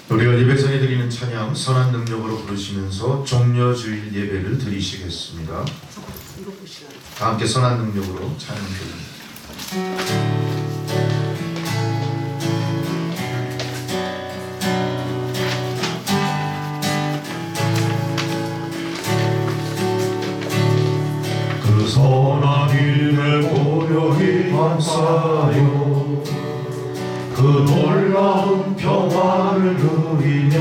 우리가 예배선에 드리는 찬양 선한 능력으로 부르시면서 종려주일 예배를 드리시겠습니다. 다 함께 선한 능력으로 찬양 드립니다. 그 선한 일을 고요히 감사요 그 놀라운 평화를 누리며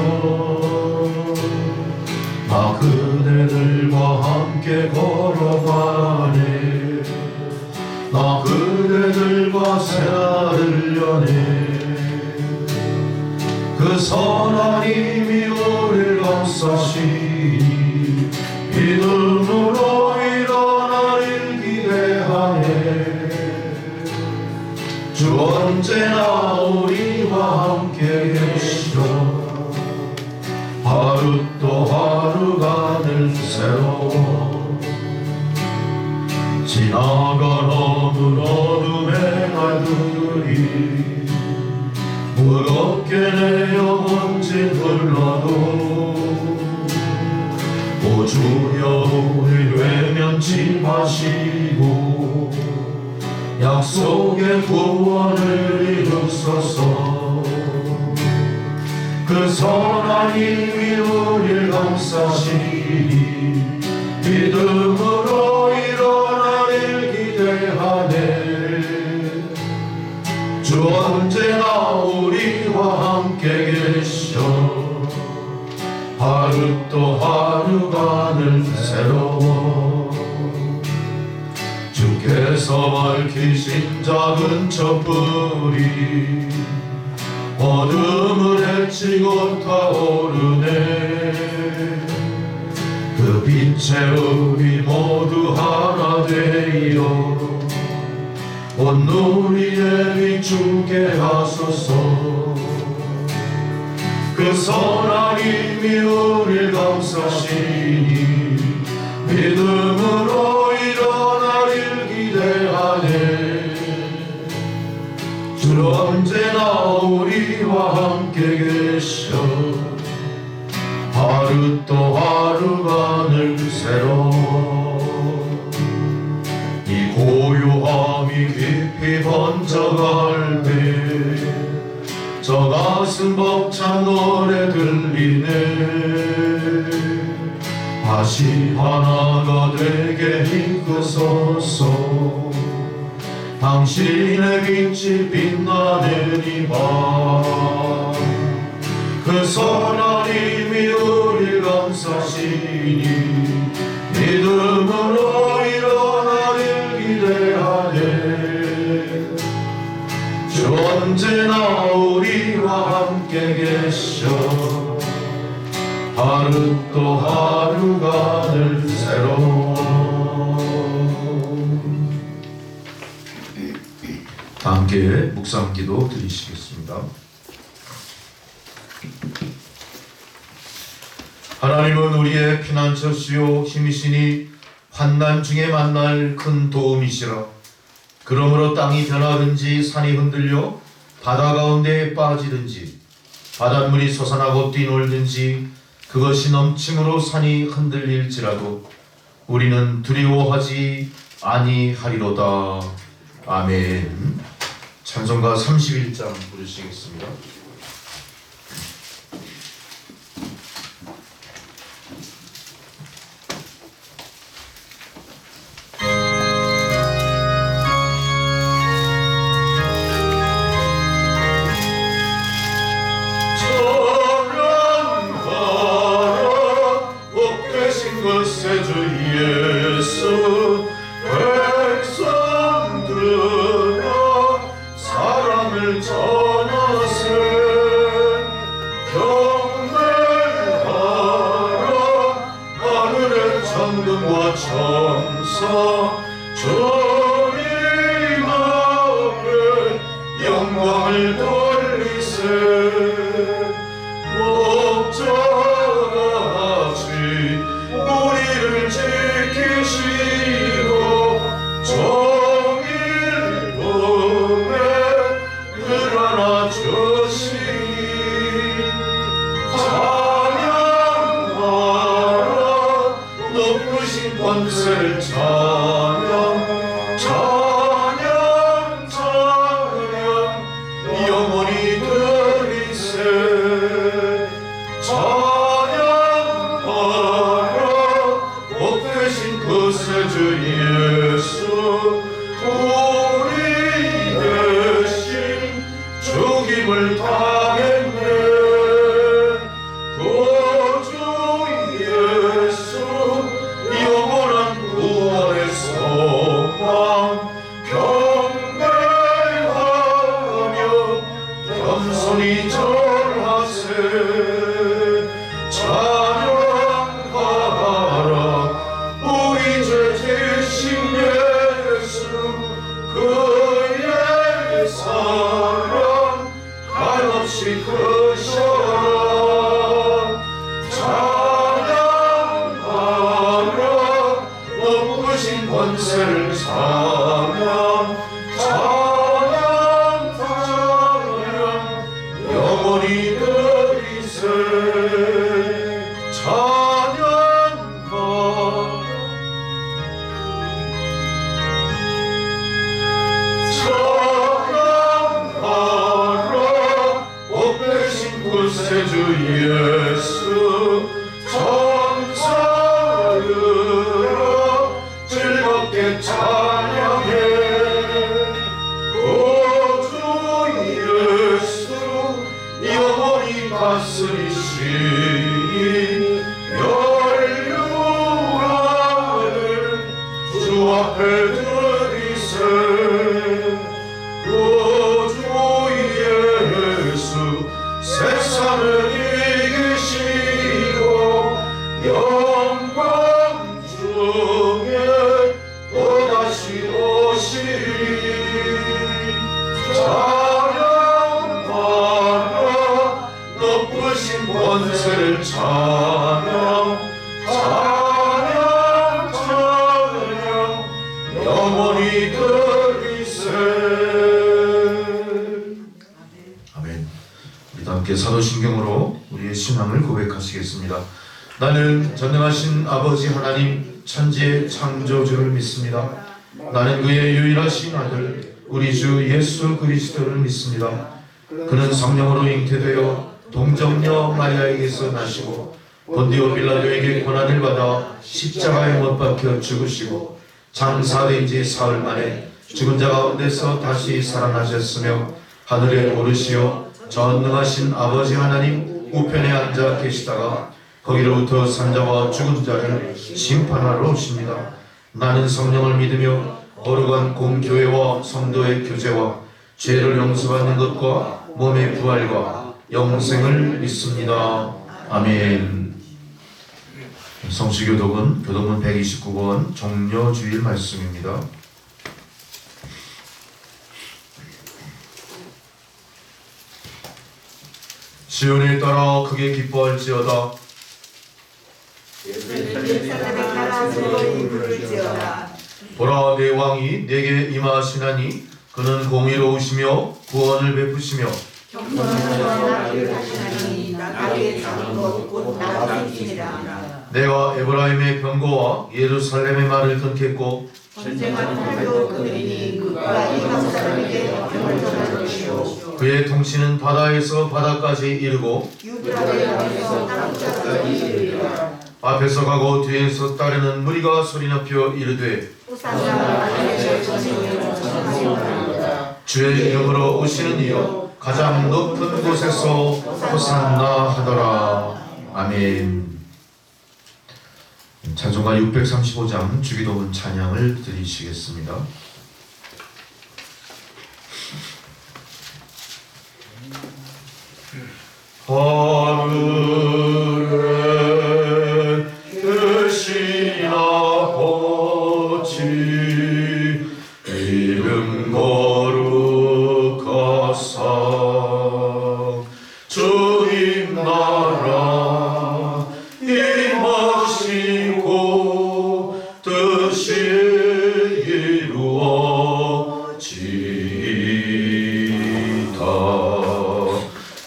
나 그대들과 함께 걸어가네 나 그대들과 새날을 여네 그 선한 힘이 우리를 감싸시니 믿음으로 일어나길 기대하네 주 언제나 우리와 함께 계시오 하루 또 하루가 늘 새로워 지나간 어두운 어둠의 날들이 무겁게 내 영혼 짓눌러도 오 주여 우리 외면치 마시고 약속의 구원을 이루소서 그 선한 힘이 우리를 감싸시니 믿음으로 일어나길 기대하네 주 언제나 우리와 함께 계셔 하루 또 하루가 늘 새로워 주께서 밝히신 작은 촛불이 어둠을 헤치고 타오르네 그 빛에 우리 모두 하나 되어 온 누리에 비추게 하소서 그 선한 힘이 우리를 감싸시니 믿음으로 일어나길 기대하네 주 언제나 우리와 함께 계셔 하루 또 하루가 늘 새로워 이 고요함이 깊이 번져갈 때 저 가슴 벅찬 노래 들리네 다시 하나가 되게 이끄소서 당신의 빛이 빛나는 이 밤 그 선한 힘이 우리 감싸시니 믿음으로 일어나길 기대하네 주 언제나 우리와 함께 계셔 하루 또 하루가 늘 새로워 다 함께 묵상기도 드리시겠습니다. 하나님은 우리의 피난처시요 힘이시니 환난 중에 만날 큰 도움이시라. 그러므로 땅이 변하든지 산이 흔들려 바다 가운데에 빠지든지 바닷물이 솟아나고 뛰놀든지 그것이 넘침으로 산이 흔들릴지라도 우리는 두려워하지 아니하리로다. 아멘. 찬송가 31장 부르시겠습니다. 권세를 찬양 찬양 찬양 영원히 드리세 찬양하라 복 되신 구세주 예수 우리 대신 죽임을 당했네 구주 예수 영원한 구원의 소망 경배하며 겸손히 절하세 찬양하라 우리 죄 대신 예수 그의 사랑 한없이 크셔라 찬양하라 높으신 권세를 찬양 찬양 찬양 영원히 드리세 찬양하라 찬양하라 복 되신 구세주 예수 천사들아 즐겁게 찬양해 구주 예수 영원히 다스리시니 멸류관을 주 앞에 드리세 구주 예수 세상을 이기시고 영광 중에 또다시 오시리 찬양하라 높으신 권세를 찬양 찬양 찬양 영원히 드리세 아멘. 우리 함께 사도신경으로 우리의 신앙을 고백하시겠습니다. 나는 전능하신 아버지 하나님 천지의 창조주를 믿습니다. 나는 그의 유일하신 아들 우리 주 예수 그리스도를 믿습니다. 그는 성령으로 잉태되어 동정녀 마리아에게서 나시고 본디오 빌라도에게 고난을 받아 십자가에 못 박혀 죽으시고 장사된 지 사흘 만에 죽은 자 가운데서 다시 살아나셨으며 하늘에 오르시어 전능하신 아버지 하나님 우편에 앉아 계시다가 거기로부터 산자와 죽은 자를 심판하러 오십니다. 나는 성령을 믿으며 거룩한 공교회와 성도의 교제와 죄를 용서받는 것과 몸의 부활과 영생을 믿습니다. 아멘. 성시교독은 교독문 129권 종려주일 말씀입니다. 시온에 따라 크게 기뻐할지어다. 보라 내 왕이 내게 임하시나니 그는 공의로우시며 구원을 베푸시며 내가 에브라임의 병거와 예루살렘의 말을 끊겠고 그의 통치는 바다에서 바다까지 이르고 앞에서 가고 뒤에서 따르는 무리가 소리 높여 이르되 주의 이름으로 오시는 이여 가장 높은 곳에서 호산나 하더라. 아멘. 찬송가 635장 주기도문 찬양을 드리시겠습니다. 하늘에 계신 아버지 이름 거룩하사 주님 나라 임하시고 뜻이 이루어지이다.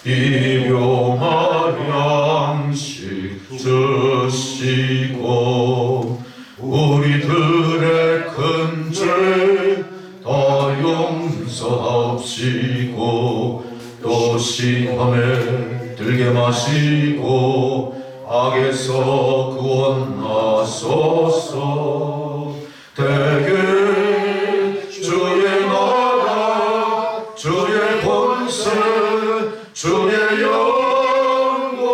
일용할 양식 주시고 우리 소심함에 들게 마시고 악에서 구원하소서. 대개 주의 나라 주의 권세 주의 영광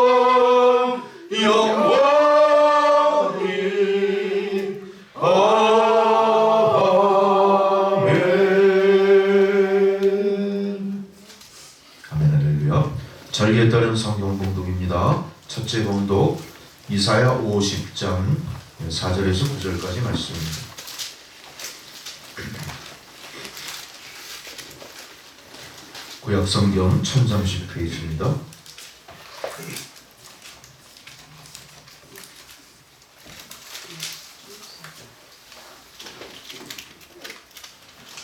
영원히 아멘. 아멘. 할렐루야. 절기에 따른 성경 봉독입니다. 첫째 봉독 이사야 50장 4절에서 9절까지 말씀입니다. 구약성경 1030페이지입니다.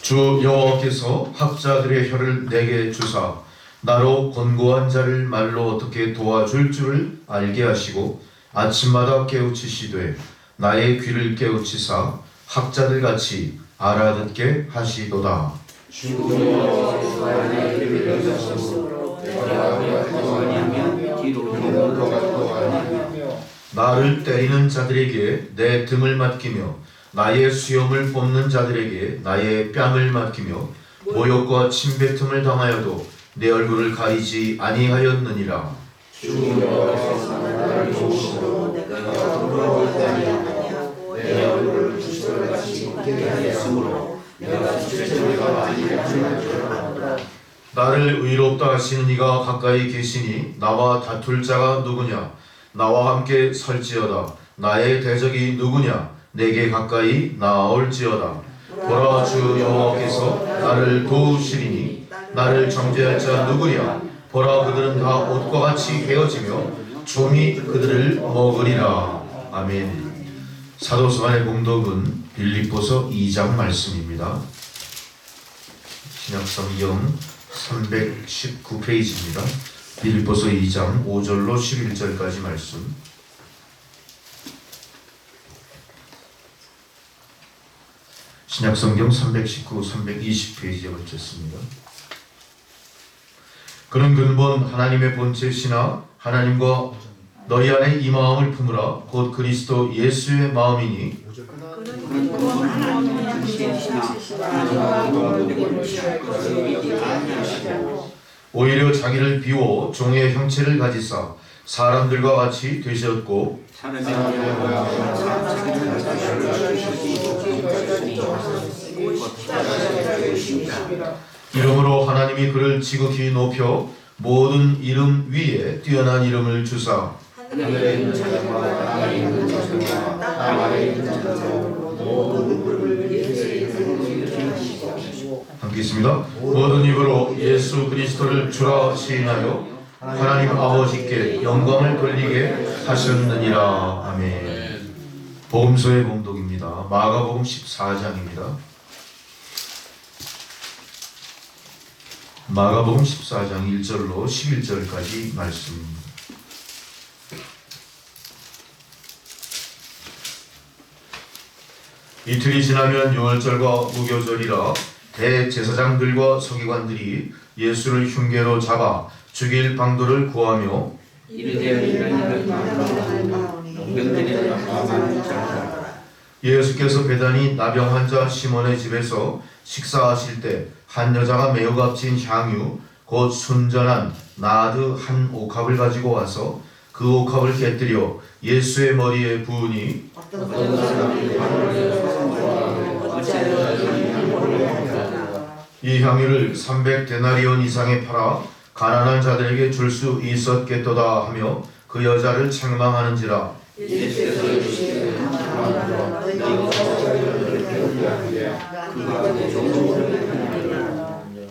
주 여호와께서 학자들의 혀를 내게 주사 나로 권고한 자를 말로 어떻게 도와줄 줄을 알게 하시고 아침마다 깨우치시되 나의 귀를 깨우치사 학자들 같이 알아듣게 하시도다. 나를 때리는 자들에게 내 등을 맡기며 나의 수염을 뽑는 자들에게 나의 뺨을 맡기며 모욕과 침뱉음을 당하여도 내 얼굴을 가리지 아니하였느니라. 나를 의롭다 하시는 이가 가까이 계시니 나와 다툴 자가 누구냐? 나와 함께 설지어다. 나의 대적이 누구냐? 내게 가까이 나아올지어다. 보라, 주 여호와께서 나를 도우시리니 나를 정죄할 자 누구냐? 보라, 그들은 다 옷과 같이 헤어지며 좀이 그들을 먹으리라. 아멘. 사도서관의 봉독은 빌립보서 2장 말씀입니다. 신약성경 319페이지입니다. 빌립보서 2장 5절로 11절까지 말씀. 신약성경 319, 320페이지에 걸쳤습니다. 그는 근본 하나님의 본체시나 하나님과 너희 안에 이 마음을 품으라. 곧 그리스도 예수의 마음이니 오히려 자기를 비워 종의 형체를 가지사 사람들과 같이 되셨고 이름으로 하나님이 그를 지극히 높여 모든 이름 위에 뛰어난 이름을 주사 함께 있습니다. 모든 입으로 예수 그리스도를 주라 시인하여 하나님 아버지께 영광을 돌리게 하셨느니라. 아멘. 복음서의 봉독입니다. 마가복음 14장입니다. 마가복음 14장 1절로 11절까지 말씀입니다. 이틀이 지나면 유월절과 무교절이라 대제사장들과 서기관들이 예수를 흉계로 잡아 죽일 방도를 구하며 예수께서 베다니 나병 환자 시몬의 집에서 식사하실 때 한 여자가 매우 값진 향유 곧 순전한 나드 한 옥합을 가지고 와서 그 옥합을 깨뜨려 예수의 머리에 부으니 이 향유를 300데나리온 이상에 팔아 가난한 자들에게 줄 수 있었겠도다 하며 그 여자를 책망하는지라.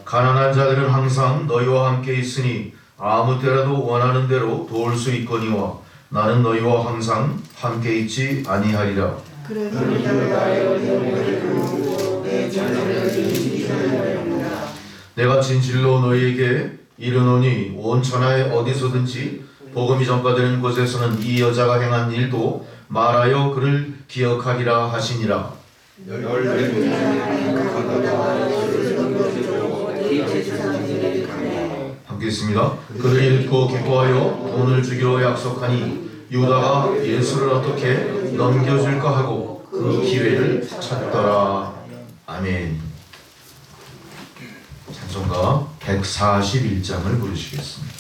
가난한 자들은 항상 너희와 함께 있으니 아무 때라도 원하는 대로 도울 수 있거니와 나는 너희와 항상 함께 있지 아니하리라. 내가 진실로 너희에게 이르노니 온 천하에 어디서든지 복음이 전파되는 곳에서는 이 여자가 행한 일도 말하여 그를 기억하리라 하시니라. 함께 읽겠습니다. 그를 읽고 기뻐하여 돈을 주기로 약속하니 유다가 예수를 어떻게 넘겨줄까 하고 그 기회를 찾더라. 아멘. 찬송가 141장을 부르시겠습니다.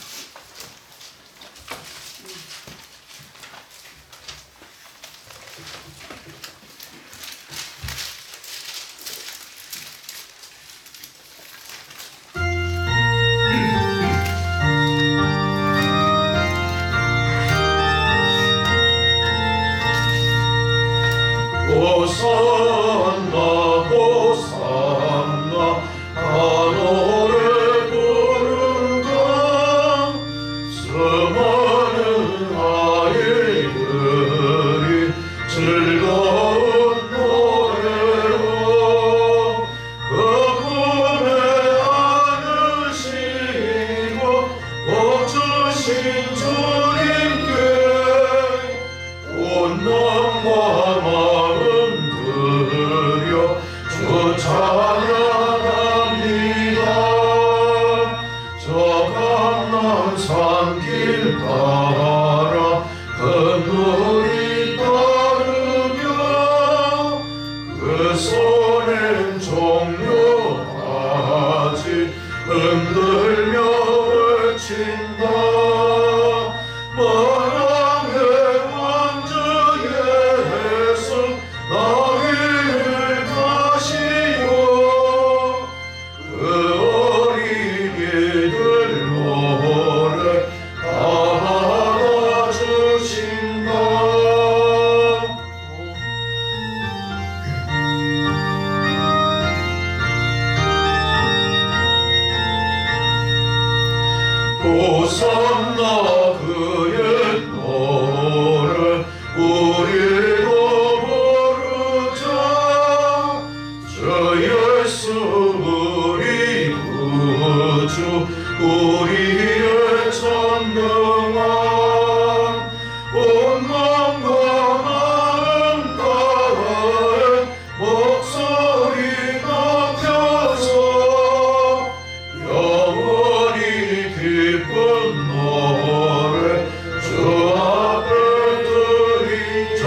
호산나 호산나 하늘에 부른다. 수많은 아이들이 즐거운 노래로 그 꿈에 안으시고 복 주신 주님께 온 마음과 주 찬양합니다. 저 감람산 길 따라 큰 물이 따르며 그 손엔 종려바지 흔들며 외친다. 만왕의 왕자 예수 나를 가시오. 그 어린이들 노래 받아주신다. 호산나 그의 노래 우리도 부르자. 주 예수 우리 구주 우리의 전능한 온 마음과 마음 다해 목소리 높여서 영원히 기쁜 노래 주 앞에 드리자.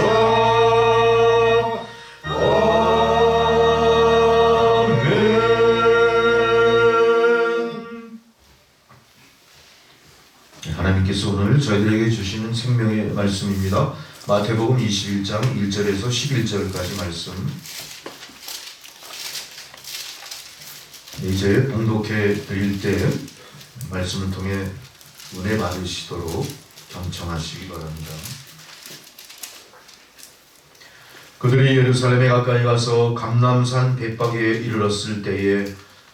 아멘. 하나님께서 오늘 저희들에게 주시는 생명의 말씀입니다. 마태복음 21장 1절에서 11절까지 말씀. 이제 봉독해 드릴 때 말씀을 통해 은혜 받으시도록 경청하시기 바랍니다. 그들이 예루살렘에 가까이 가서 감람산 벳박에 이르렀을 때에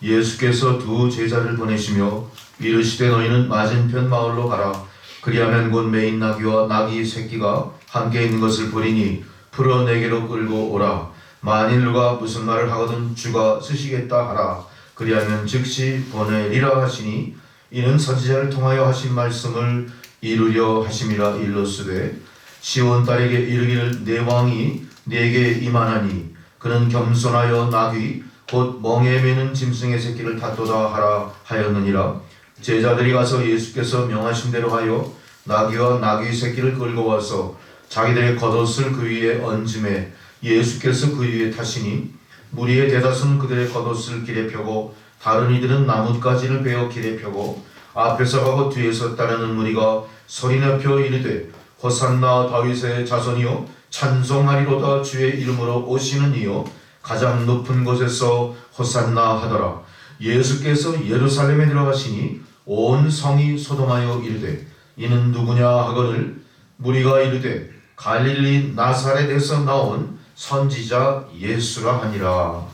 예수께서 두 제자를 보내시며 이르시되 너희는 맞은편 마을로 가라. 그리하면 곧 매인 나귀와 나귀 새끼가 함께 있는 것을 보리니 풀어 내게로 끌고 오라. 만일 누가 무슨 말을 하거든 주가 쓰시겠다 하라. 그리하면 즉시 보내리라 하시니 이는 선지자를 통하여 하신 말씀을 이루려 하심이라. 일러스되 시온 딸에게 이르기를 내 왕이 내게 임하나니 그는 겸손하여 나귀 곧 멍에 매는 짐승의 새끼를 탔도다 하라 하였느니라. 제자들이 가서 예수께서 명하신 대로 하여 나귀와 나귀 새끼를 끌고 와서 자기들의 겉옷을 그 위에 얹음에 예수께서 그 위에 타시니 무리의 대다수는 그들의 겉옷을 길에 펴고 다른 이들은 나뭇가지를 베어 길에 펴고 앞에서 가고 뒤에서 따르는 무리가 소리내며 이르되 호산나 다윗의 자손이요 찬송하리로다 주의 이름으로 오시는 이요 가장 높은 곳에서 호산나 하더라. 예수께서 예루살렘에 들어가시니 온 성이 소동하여 이르되 이는 누구냐 하거늘 무리가 이르되 갈릴리 나사렛에서 나온 선지자 예수라 하니라.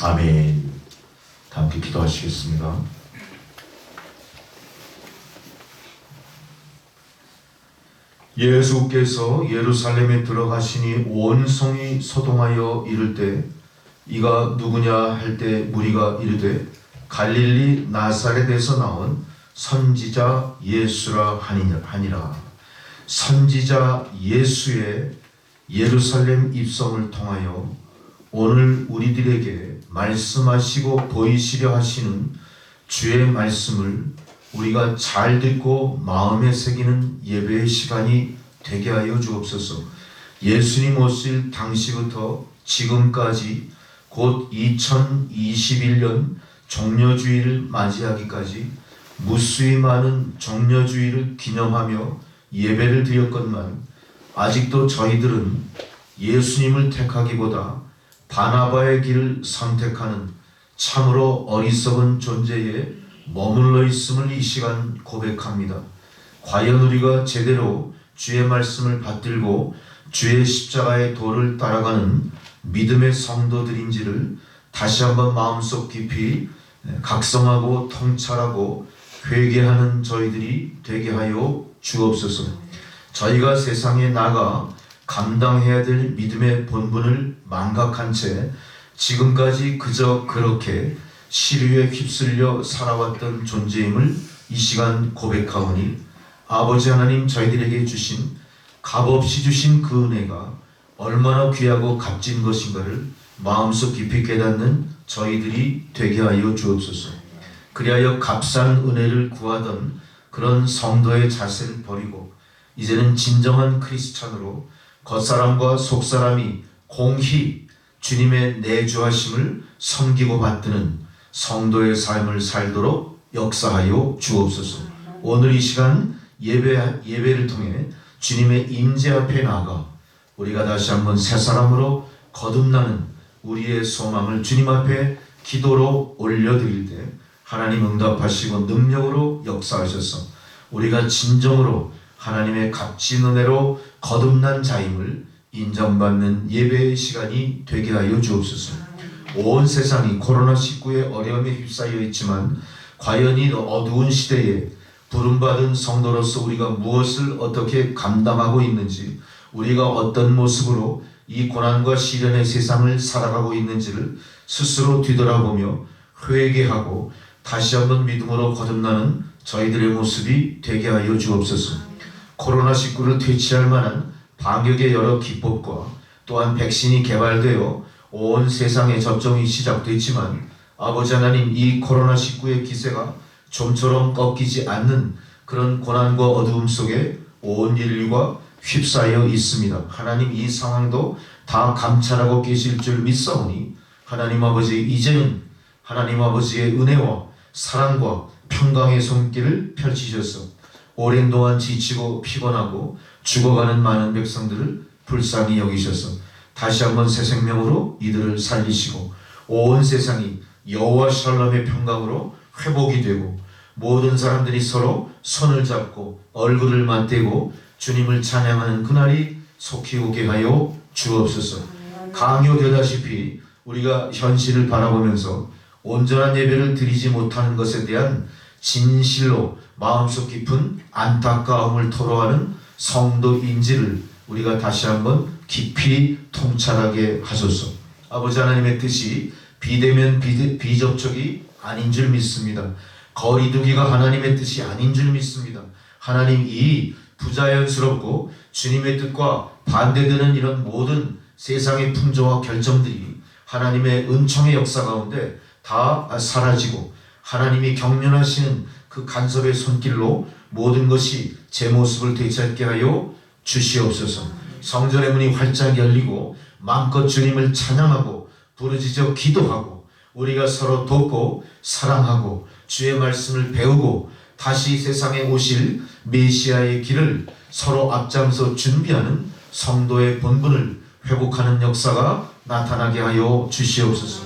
아멘. 함께 기도하시겠습니다. 예수께서 예루살렘에 들어가시니 온 성이 소동하여 이를 때 이가 누구냐 할 때 무리가 이르되 갈릴리 나사렛에서 나온 선지자 예수라 하니라. 선지자 예수의 예루살렘 입성을 통하여 오늘 우리들에게 말씀하시고 보이시려 하시는 주의 말씀을 우리가 잘 듣고 마음에 새기는 예배의 시간이 되게 하여 주옵소서. 예수님 오실 당시부터 지금까지 곧 2021년 종려주의를 맞이하기까지 무수히 많은 종려주의를 기념하며 예배를 드렸건만 아직도 저희들은 예수님을 택하기보다 바나바의 길을 선택하는 참으로 어리석은 존재에 머물러 있음을 이 시간 고백합니다. 과연 우리가 제대로 주의 말씀을 받들고 주의 십자가의 도를 따라가는 믿음의 성도들인지를 다시 한번 마음속 깊이 각성하고 통찰하고 회개하는 저희들이 되게 하여 주옵소서. 저희가 세상에 나가 감당해야 될 믿음의 본분을 망각한 채 지금까지 그저 그렇게 시류에 휩쓸려 살아왔던 존재임을 이 시간 고백하오니 아버지 하나님, 저희들에게 주신 값없이 주신 그 은혜가 얼마나 귀하고 값진 것인가를 마음속 깊이 깨닫는 저희들이 되게 하여 주옵소서. 그리하여 값싼 은혜를 구하던 그런 성도의 자세를 버리고 이제는 진정한 크리스찬으로 겉사람과 속사람이 공히 주님의 내주하심을 섬기고 받드는 성도의 삶을 살도록 역사하여 주옵소서. 오늘 이 시간 예배를 통해 주님의 임재 앞에 나아가 우리가 다시 한번 새 사람으로 거듭나는 우리의 소망을 주님 앞에 기도로 올려드릴 때 하나님 응답하시고 능력으로 역사하셔서 우리가 진정으로 하나님의 값진 은혜로 거듭난 자임을 인정받는 예배의 시간이 되게 하여 주옵소서. 온 세상이 코로나19의 어려움에 휩싸여 있지만 과연 이 어두운 시대에 부름받은 성도로서 우리가 무엇을 어떻게 감당하고 있는지, 우리가 어떤 모습으로 이 고난과 시련의 세상을 살아가고 있는지를 스스로 뒤돌아보며 회개하고 다시 한번 믿음으로 거듭나는 저희들의 모습이 되게 하여 주옵소서. 코로나19를 퇴치할 만한 방역의 여러 기법과 또한 백신이 개발되어 온 세상에 접종이 시작됐지만 아버지 하나님, 이 코로나19의 기세가 좀처럼 꺾이지 않는 그런 고난과 어두움 속에 온 인류가 휩싸여 있습니다. 하나님, 이 상황도 다 감찰하고 계실 줄 믿사오니 하나님 아버지, 이제는 하나님 아버지의 은혜와 사랑과 평강의 손길을 펼치셔서 오랜 동안 지치고 피곤하고 죽어가는 많은 백성들을 불쌍히 여기셔서 다시 한번 새 생명으로 이들을 살리시고 온 세상이 여호와 샬롬의 평강으로 회복이 되고 모든 사람들이 서로 손을 잡고 얼굴을 맞대고 주님을 찬양하는 그날이 속히 오게 하여 주옵소서. 강요되다시피 우리가 현실을 바라보면서 온전한 예배를 드리지 못하는 것에 대한 진실로 마음속 깊은 안타까움을 토로하는 성도인지를 우리가 다시 한번 깊이 통찰하게 하소서. 아버지 하나님의 뜻이 비대면 비접촉이 아닌 줄 믿습니다. 거리두기가 하나님의 뜻이 아닌 줄 믿습니다. 하나님, 이 부자연스럽고 주님의 뜻과 반대되는 이런 모든 세상의 풍조와 결정들이 하나님의 은총의 역사 가운데 다 사라지고 하나님이 경륜하시는 그 간섭의 손길로 모든 것이 제 모습을 되찾게 하여 주시옵소서. 성전의 문이 활짝 열리고 마음껏 주님을 찬양하고 부르짖어 기도하고 우리가 서로 돕고 사랑하고 주의 말씀을 배우고 다시 세상에 오실 메시아의 길을 서로 앞장서 준비하는 성도의 본분을 회복하는 역사가 나타나게 하여 주시옵소서.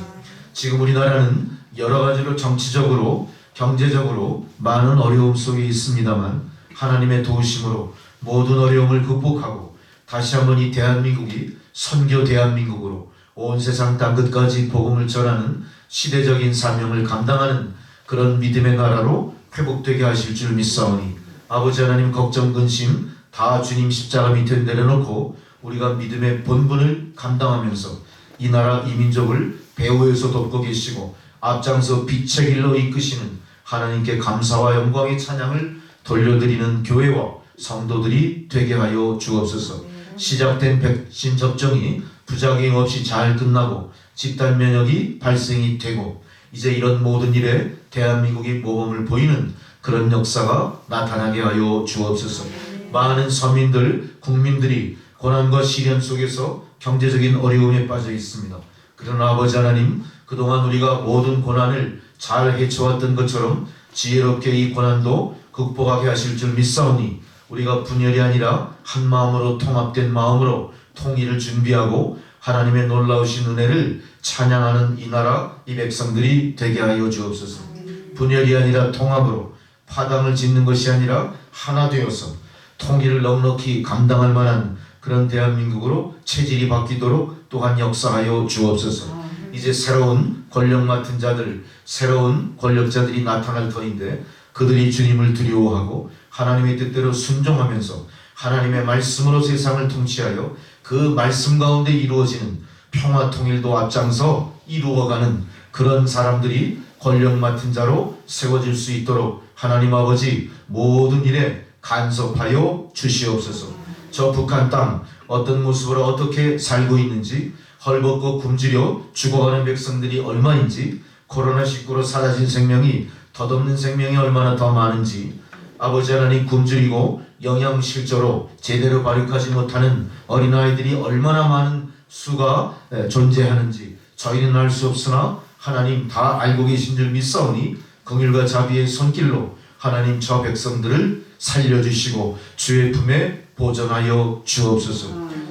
지금 우리나라는 여러 가지로 정치적으로 경제적으로 많은 어려움 속에 있습니다만 하나님의 도우심으로 모든 어려움을 극복하고 다시 한번 이 대한민국이 선교 대한민국으로 온 세상 땅끝까지 복음을 전하는 시대적인 사명을 감당하는 그런 믿음의 나라로 회복되게 하실 줄 믿사오니 아버지 하나님, 걱정 근심 다 주님 십자가 밑에 내려놓고 우리가 믿음의 본분을 감당하면서 이 나라 이 민족을 배후에서 돕고 계시고 앞장서 빛의 길로 이끄시는 하나님께 감사와 영광의 찬양을 돌려드리는 교회와 성도들이 되게 하여 주옵소서. 시작된 백신 접종이 부작용 없이 잘 끝나고 집단 면역이 발생이 되고 이제 이런 모든 일에 대한민국이 모범을 보이는 그런 역사가 나타나게 하여 주옵소서. 많은 서민들, 국민들이 고난과 시련 속에서 경제적인 어려움에 빠져 있습니다. 그러나 아버지 하나님, 그동안 우리가 모든 고난을 잘 헤쳐왔던 것처럼 지혜롭게 이 고난도 극복하게 하실 줄 믿사오니 우리가 분열이 아니라 한 마음으로 통합된 마음으로 통일을 준비하고 하나님의 놀라우신 은혜를 찬양하는 이 나라 이 백성들이 되게 하여 주옵소서. 분열이 아니라 통합으로, 파당을 짓는 것이 아니라 하나 되어서 통일을 넉넉히 감당할 만한 그런 대한민국으로 체질이 바뀌도록 또한 역사하여 주옵소서. 이제 새로운 권력 맡은 자들, 새로운 권력자들이 나타날 터인데 그들이 주님을 두려워하고 하나님의 뜻대로 순종하면서 하나님의 말씀으로 세상을 통치하여 그 말씀 가운데 이루어지는 평화 통일도 앞장서 이루어가는 그런 사람들이 권력 맡은 자로 세워질 수 있도록 하나님 아버지 모든 일에 간섭하여 주시옵소서. 저 북한 땅 어떤 모습으로 어떻게 살고 있는지, 헐벗고 굶주려 죽어가는 백성들이 얼마인지, 코로나19로 사라진 생명이 덧없는 생명이 얼마나 더 많은지, 아버지 하나님 굶주리고 영양실조로 제대로 발육하지 못하는 어린아이들이 얼마나 많은 수가 존재하는지 저희는 알 수 없으나 하나님 다 알고 계신 줄 믿사오니 긍휼과 자비의 손길로 하나님 저 백성들을 살려주시고 주의 품에 보존하여 주옵소서.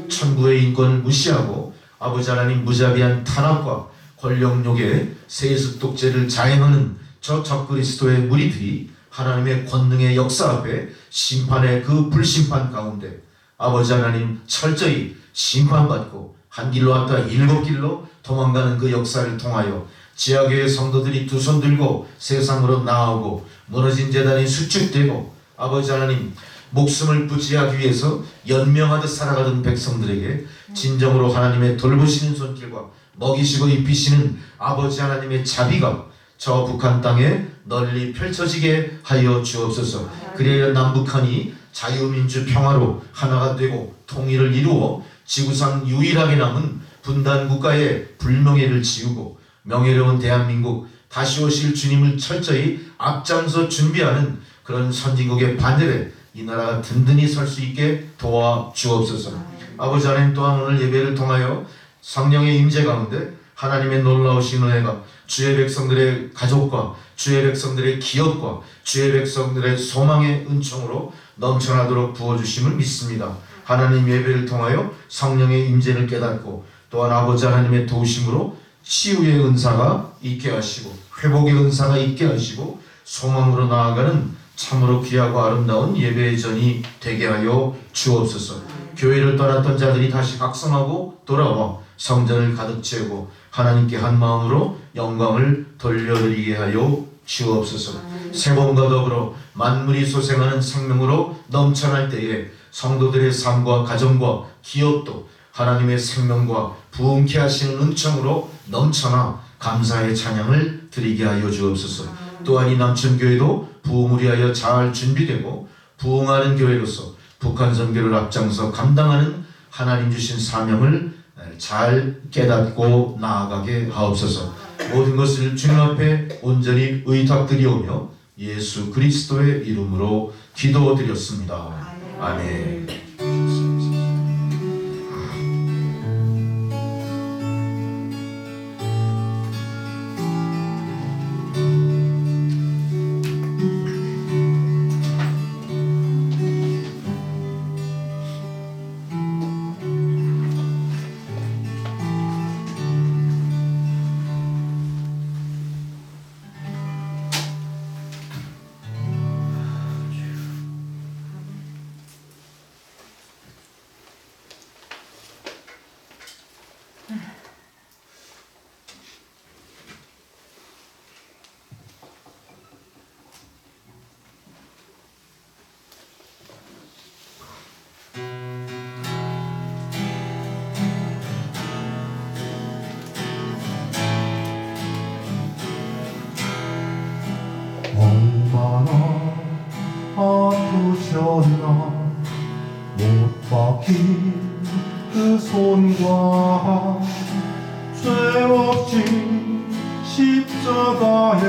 천부의 인권을 무시하고 아버지 하나님 무자비한 탄압과 권력욕의 세습 독재를 자행하는 저 적그리스도의 무리들이 하나님의 권능의 역사 앞에 심판의 그 불심판 가운데 아버지 하나님 철저히 심판받고 한 길로 왔다 일곱 길로 도망가는 그 역사를 통하여 지하교회 성도들이 두 손 들고 세상으로 나아오고 무너진 재단이 수축되고 아버지 하나님 목숨을 부지하기 위해서 연명하듯 살아가던 백성들에게 진정으로 하나님의 돌보시는 손길과 먹이시고 입히시는 아버지 하나님의 자비가 저 북한 땅에 널리 펼쳐지게 하여 주옵소서. 그래야 남북한이 자유민주 평화로 하나가 되고 통일을 이루어 지구상 유일하게 남은 분단 국가의 불명예를 지우고 명예로운 대한민국 다시 오실 주님을 철저히 앞장서 준비하는 그런 선진국의 반열에 이 나라가 든든히 설 수 있게 도와 주옵소서. 아버지 하나님 또한 오늘 예배를 통하여 성령의 임재 가운데 하나님의 놀라우신 은혜가 주의 백성들의 가족과 주의 백성들의 기업과 주의 백성들의 소망의 은총으로 넘쳐나도록 부어주심을 믿습니다. 하나님 예배를 통하여 성령의 임재를 깨닫고 또한 아버지 하나님의 도우심으로 치유의 은사가 있게 하시고 회복의 은사가 있게 하시고 소망으로 나아가는 참으로 귀하고 아름다운 예배의 전이 되게 하여 주옵소서. 교회를 떠났던 자들이 다시 각성하고 돌아와 성전을 가득 채우고 하나님께 한 마음으로 영광을 돌려드리게 하여 주옵소서. 세봄과 더불어 만물이 소생하는 생명으로 넘쳐날 때에 성도들의 삶과 가정과 기업도 하나님의 생명과 부흥케 하시는 은총으로 넘쳐나 감사의 찬양을 드리게 하여 주옵소서. 또한 이 남천교회도 부흥을 위하여 잘 준비되고 부흥하는 교회로서 북한 선교를 앞장서 감당하는 하나님 주신 사명을 잘 깨닫고 나아가게 하옵소서. 모든 것을 주님 앞에 온전히 의탁드리오며 예수 그리스도의 이름으로 기도드렸습니다. 아멘. 얼마나 아프셨나 못 박힌 그 손과 죄 없이 십자가에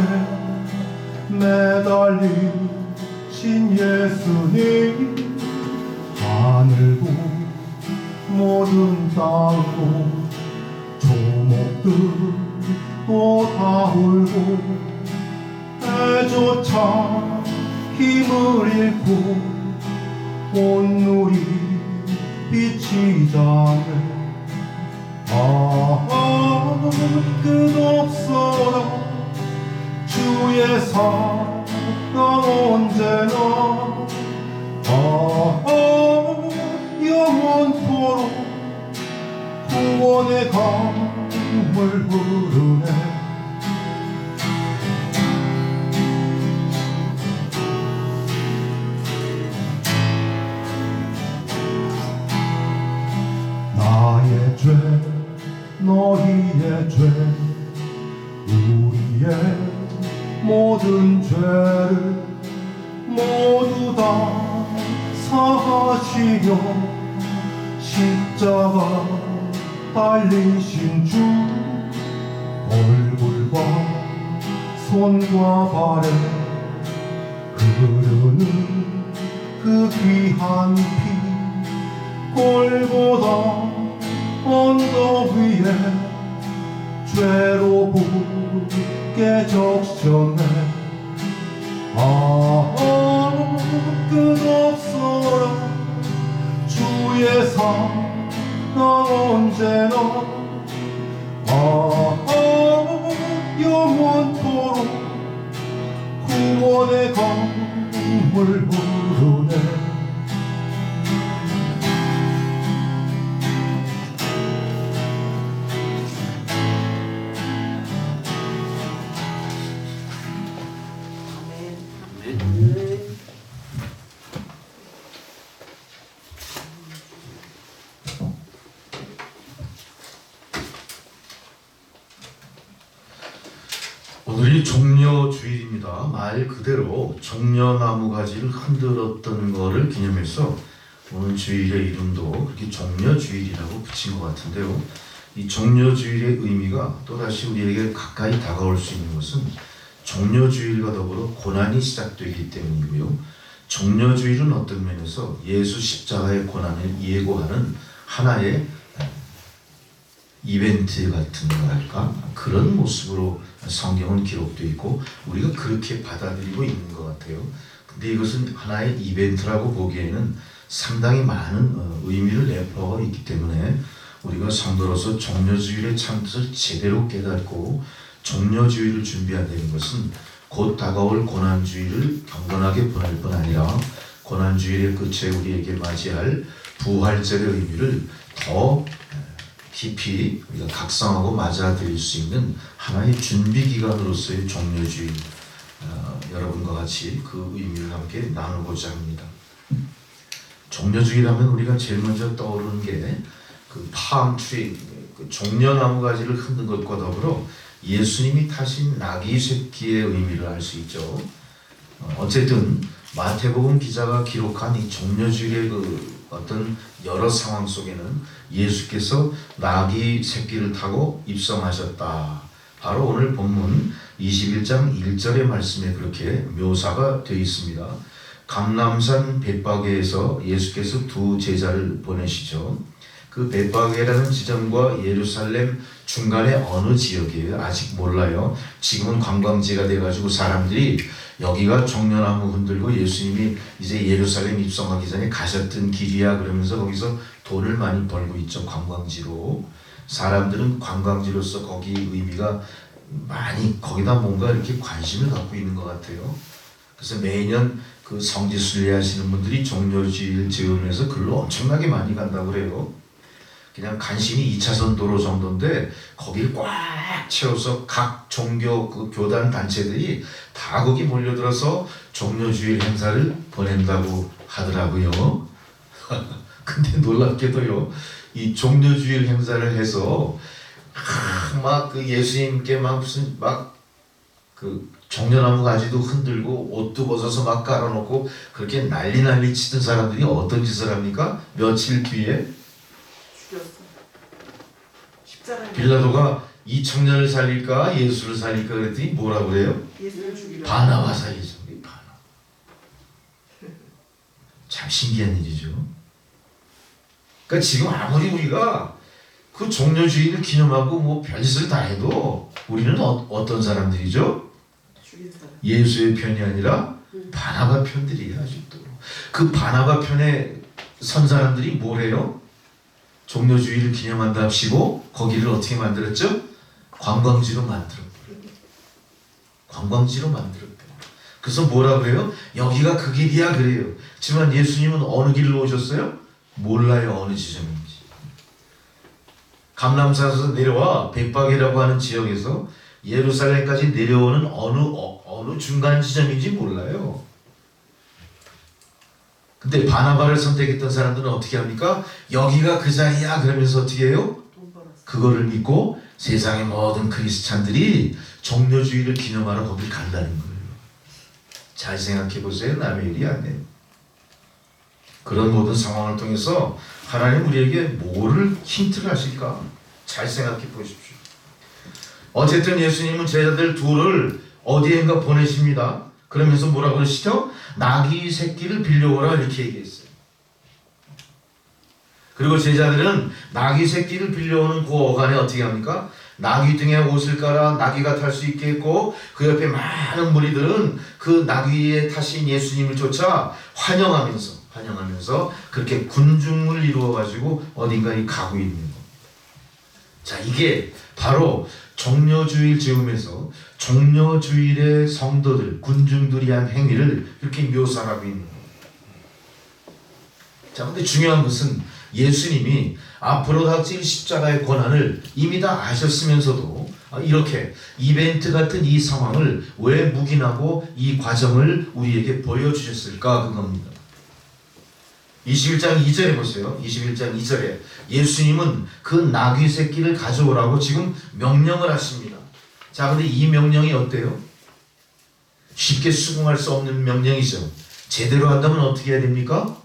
매달린 대신 예수님 하늘도 모든 땅도 조목들도 다 울고 해조차 힘을 잃고 온누리 비치자네 끝없어라 주의 사랑 언제나 영원토록 구원의 강물 흐르네 나의 죄 너희의 죄 우리의 모든 죄를 모두 다 사하시며 십자가 달리신 주 얼굴과 손과 발에 흐르는 그 귀한 피 골고다 언덕 위에 죄로 붓게 적셨네 끝없어라 주의 사랑 언제나 영원토록 구원의 강물 흐르네 오늘이 종려주일입니다. 말 그대로 종려나무 가지를 흔들었던 거를 기념해서 오늘 주일의 이름도 그렇게 종려주일이라고 붙인 것 같은데요. 이 종려주일의 의미가 또다시 우리에게 가까이 다가올 수 있는 것은 종려주일과 더불어 고난이 시작되기 때문이고요. 종려주일은 어떤 면에서 예수 십자가의 고난을 예고하는 하나의 이벤트 같은 거랄까 그런 모습으로 성경은 기록되어 있고 우리가 그렇게 받아들이고 있는 것 같아요. 근데 이것은 하나의 이벤트라고 보기에는 상당히 많은 의미를 내포하고 있기 때문에 우리가 성도로서 종려주일의 참뜻을 제대로 깨닫고 종려주일을 준비한다는 것은 곧 다가올 고난주일을 경건하게 보낼 뿐 아니라 고난주일의 끝에 우리에게 맞이할 부활절의 의미를 더 깊이 우리가 각성하고 맞아들일 수 있는 하나의 준비기간으로서의 종려주일 여러분과 같이 그 의미를 함께 나누고자 합니다. 종려주일 하면 우리가 제일 먼저 떠오르는 게 그 팜트리, 그 종려나무 가지를 흔든 것과 더불어 예수님이 타신 나귀 새끼의 의미를 알 수 있죠. 어쨌든 마태복음 기자가 기록한 이 종려주일의 그 어떤 여러 상황 속에는 예수께서 나귀 새끼를 타고 입성하셨다. 바로 오늘 본문 21장 1절의 말씀에 그렇게 묘사가 되어 있습니다. 감람산 벳바게에서 예수께서 두 제자를 보내시죠. 그 벳바게라는 지점과 예루살렘 중간에 어느 지역이에요? 아직 몰라요. 지금은 관광지가 돼가지고 사람들이 여기가 종려나무 흔들고 예수님이 이제 예루살렘 입성하기 전에 가셨던 길이야 그러면서 거기서 돈을 많이 벌고 있죠. 관광지로. 사람들은 관광지로서 거기 의미가 많이 거기다 뭔가 이렇게 관심을 갖고 있는 것 같아요. 그래서 매년 그 성지순례 하시는 분들이 종려주일 즈음에서 글로 엄청나게 많이 간다고 그래요. 그냥 간신히 2차선 도로 정도인데 거기를 꽉 채워서 각 종교 그 교단 단체들이 다 거기 몰려들어서 종려주일 행사를 보낸다고 하더라고요. 근데 놀랍게도요, 이 종려주일 행사를 해서 막 그 예수님께 막 무슨 막 그 종려나무 가지도 흔들고 옷도 벗어서 막 깔아놓고 그렇게 난리 치던 사람들이 어떤 짓을 합니까? 며칠 뒤에 빌라도가 이 청년을 살릴까 예수를 살릴까 그랬더니 뭐라고 그래요? 예수를 죽이라. 바나바 살리자. 바나. 참 신기한 일이죠. 그러니까 지금 아무리 우리가 그 종려주의를 기념하고 뭐 별짓을 다 해도 우리는 어떤 사람들이죠? 예수의 편이 아니라 바나바 편들이에요. 아직도 그 바나바 편에 선 사람들이 뭘 해요? 종려주의를 기념한답시고 거기를 어떻게 만들었죠? 관광지로 만들었어요. 관광지로 만들었대요. 그래서 뭐라 그래요? 여기가 그 길이야 그래요. 하지만 예수님은 어느 길로 오셨어요? 몰라요. 어느 지점인지. 감람산에서 내려와 벳박이라고 하는 지역에서 예루살렘까지 내려오는 어느 중간 지점인지 몰라요. 근데 바나바를 선택했던 사람들은 어떻게 합니까? 여기가 그 자리야 그러면서 어떻게 해요? 그거를 믿고 세상의 모든 크리스찬들이 종려주의를 기념하러 거길 간다는 거예요. 잘 생각해 보세요. 남의 일이 아니에요. 그런 모든 상황을 통해서 하나님 우리에게 뭐를 힌트를 하실까? 잘 생각해 보십시오. 어쨌든 예수님은 제자들 둘을 어디엔가 보내십니다. 그러면서 뭐라고 그러시죠? 나귀 새끼를 빌려오라 이렇게 얘기했어요. 그리고 제자들은 나귀 새끼를 빌려오는 그 어간에 어떻게 합니까? 나귀 등에 옷을 깔아 나귀가 탈 수 있게 했고 그 옆에 많은 무리들은 그 나귀에 타신 예수님을 쫓아 환영하면서 그렇게 군중을 이루어 가지고 어딘가에 가고 있는 겁니다. 자, 이게 바로 종려주일 즈음에서 종려주일의 성도들, 군중들이 한 행위를 이렇게 묘사하고 있는 겁니다. 자, 근데 중요한 것은 예수님이 앞으로 닥칠 십자가의 고난을 이미 다 아셨으면서도 이렇게 이벤트 같은 이 상황을 왜 묵인하고 이 과정을 우리에게 보여주셨을까 그겁니다. 21장 2절에 보세요. 21장 2절에 예수님은 그 나귀 새끼를 가져오라고 지금 명령을 하십니다. 자, 근데 이 명령이 어때요? 쉽게 수긍할 수 없는 명령이죠. 제대로 한다면 어떻게 해야 됩니까?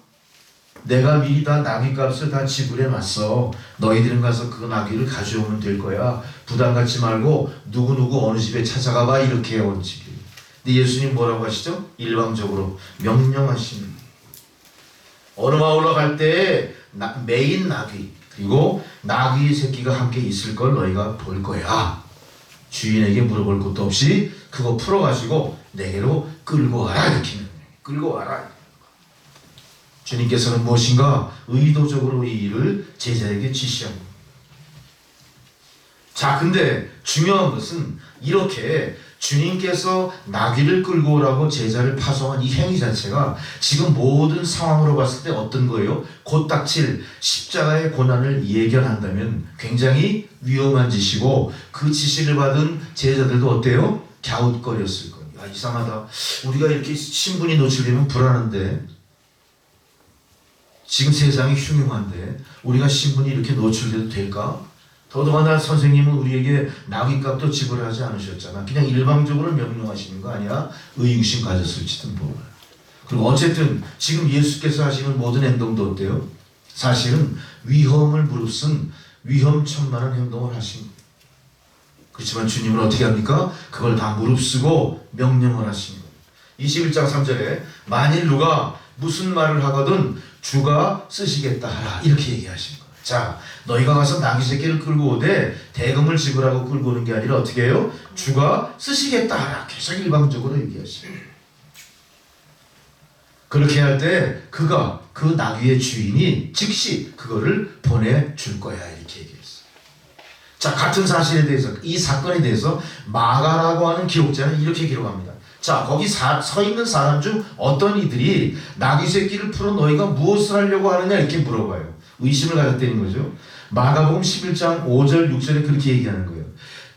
내가 미리 다 나귀 값을 다 지불해 놨어. 너희들은 가서 그 나귀를 가져오면 될 거야. 부담 갖지 말고 누구누구 어느 집에 찾아가 봐. 이렇게 원칙이에요. 근데 예수님 뭐라고 하시죠? 일방적으로 명령하십니다. 어느 마을로 갈 때 메인 나귀 그리고 나귀 새끼가 함께 있을 걸 너희가 볼 거야. 주인에게 물어볼 것도 없이 그거 풀어가지고 내게로 끌고 와라. 이렇게 끌고 와라. 주님께서는 무엇인가 의도적으로 이 일을 제자에게 지시합니다. 자, 근데 중요한 것은 이렇게 주님께서 나귀를 끌고 오라고 제자를 파송한 이 행위 자체가 지금 모든 상황으로 봤을 때 어떤 거예요? 곧 닥칠 십자가의 고난을 예견한다면 굉장히 위험한 짓이고 그 지시를 받은 제자들도 어때요? 갸웃거렸을 거예요. 아, 이상하다. 우리가 이렇게 신분이 노출되면 불안한데 지금 세상이 흉흉한데 우리가 신분이 이렇게 노출돼도 될까? 더더군다나 선생님은 우리에게 나귀값도 지불하지 않으셨잖아. 그냥 일방적으로 명령하시는 거 아니야? 의구심 가졌을지도 몰라요. 그리고 어쨌든 지금 예수께서 하시는 모든 행동도 어때요? 사실은 위험을 무릅쓴 위험천만한 행동을 하신 거예요. 그렇지만 주님은 어떻게 합니까? 그걸 다 무릅쓰고 명령을 하신 거예요. 21장 3절에 만일 누가 무슨 말을 하거든 주가 쓰시겠다 하라 이렇게 얘기하신 거예요. 자, 너희가 가서 나귀 새끼를 끌고 오되 대금을 지불하고 끌고 오는 게 아니라 어떻게 해요? 주가 쓰시겠다 하라. 계속 일방적으로 얘기하시죠. 그렇게 할 때 그가 그 나귀의 주인이 즉시 그거를 보내줄 거야 이렇게 얘기했어요. 자, 같은 사실에 대해서 이 사건에 대해서 마가라고 하는 기록자는 이렇게 기록합니다. 자, 거기 서 있는 사람 중 어떤 이들이 나귀 새끼를 풀어 너희가 무엇을 하려고 하느냐 이렇게 물어봐요. 의심을 가졌다는 거죠. 마가복음 11장 5절 6절에 그렇게 얘기하는 거예요.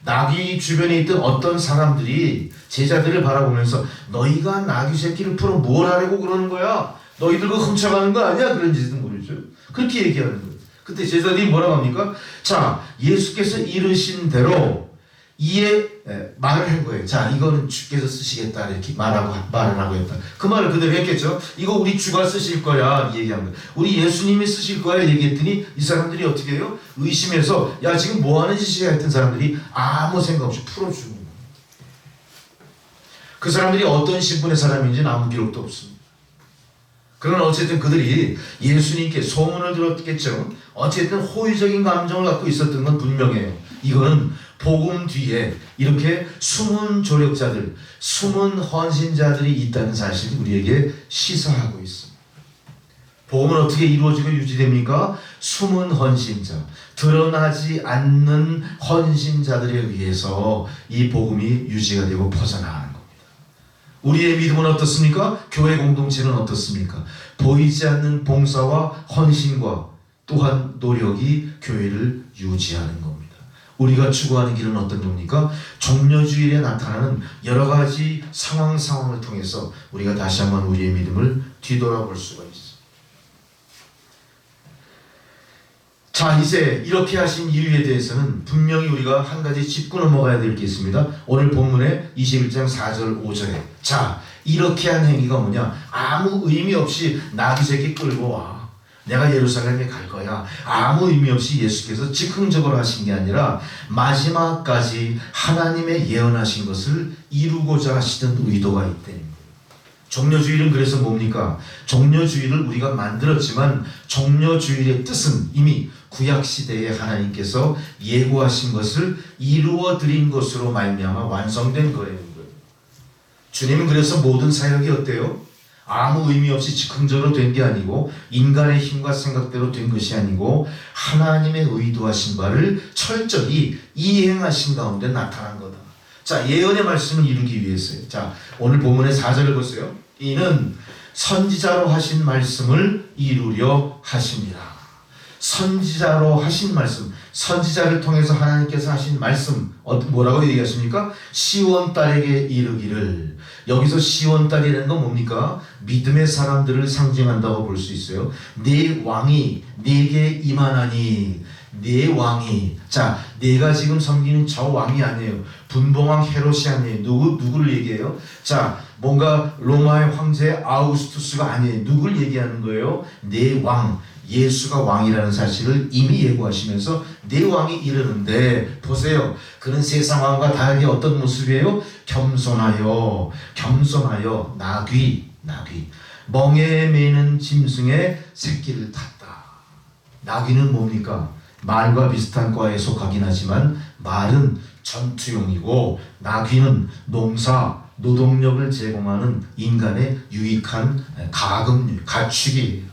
나귀 주변에 있던 어떤 사람들이 제자들을 바라보면서 너희가 나귀 새끼를 풀어 뭘 하려고 그러는 거야? 너희들 그거 훔쳐가는 거 아니야? 그런지도 모르죠. 그렇게 얘기하는 거예요. 그때 제자들이 뭐라고 합니까? 자, 예수께서 이르신 대로 말을 한 거예요. 자, 이거는 주께서 쓰시겠다 이렇게 말을 하고 했다. 그 말을 그대로 했겠죠. 이거 우리 주가 쓰실 거야 얘기한 거예요. 우리 예수님이 쓰실 거야 얘기했더니 이 사람들이 어떻게 해요? 의심해서 야 지금 뭐 하는 짓이야 했던 사람들이 아무 생각 없이 풀어주는 거예요. 그 사람들이 어떤 신분의 사람인지는 아무 기록도 없습니다. 그러나 어쨌든 그들이 예수님께 소문을 들었겠죠. 어쨌든 호의적인 감정을 갖고 있었던 건 분명해요. 이거는 복음 뒤에 이렇게 숨은 조력자들, 숨은 헌신자들이 있다는 사실이 우리에게 시사하고 있습니다. 복음은 어떻게 이루어지고 유지됩니까? 숨은 헌신자, 드러나지 않는 헌신자들에 의해서 이 복음이 유지가 되고 퍼져나가는 겁니다. 우리의 믿음은 어떻습니까? 교회 공동체는 어떻습니까? 보이지 않는 봉사와 헌신과 또한 노력이 교회를 유지하는 겁니다. 우리가 추구하는 길은 어떤 겁니까? 종려주일에 나타나는 여러 가지 상황을 통해서 우리가 다시 한번 우리의 믿음을 뒤돌아볼 수가 있습니다. 자, 이제 이렇게 하신 이유에 대해서는 분명히 우리가 한 가지 짚고 넘어가야 될 게 있습니다. 오늘 본문의 21장 4절 5절에 자, 이렇게 한 행위가 뭐냐? 아무 의미 없이 나귀 새끼 끌고 와. 내가 예루살렘에 갈 거야. 아무 의미 없이 예수께서 즉흥적으로 하신 게 아니라 마지막까지 하나님의 예언하신 것을 이루고자 하시던 의도가 있다는 거예요. 종려주일은 그래서 뭡니까? 종려주일을 우리가 만들었지만 종려주일의 뜻은 이미 구약시대에 하나님께서 예고하신 것을 이루어드린 것으로 말미암아 완성된 거예요. 주님은 그래서 모든 사역이 어때요? 아무 의미 없이 즉흥적으로 된 게 아니고 인간의 힘과 생각대로 된 것이 아니고 하나님의 의도하신 바를 철저히 이행하신 가운데 나타난 거다. 자, 예언의 말씀을 이루기 위해서요. 자, 오늘 본문의 4절을 보세요. 이는 선지자로 하신 말씀을 이루려 하십니다. 선지자로 하신 말씀, 선지자를 통해서 하나님께서 하신 말씀 뭐라고 얘기하십니까? 시온딸에게 이르기를. 여기서 시온딸이라는 건 뭡니까? 믿음의 사람들을 상징한다고 볼 수 있어요. 내 왕이 내게 임하나니, 내 왕이, 자, 내가 지금 섬기는 저 왕이 아니에요. 분봉왕 헤롯이 아니에요. 누구를 얘기해요? 자, 뭔가 로마의 황제 아우구스투스가 아니에요. 누굴 얘기하는 거예요? 내 왕, 예수가 왕이라는 사실을 이미 예고하시면서 내 왕이 이르는데, 보세요. 그는 세상 왕과 다르게 어떤 모습이에요? 겸손하여 나귀 멍에 매는 짐승의 새끼를 탔다. 나귀는 뭡니까? 말과 비슷한 과에 속하긴 하지만 말은 전투용이고 나귀는 노동력을 제공하는 인간의 유익한 가축이에요.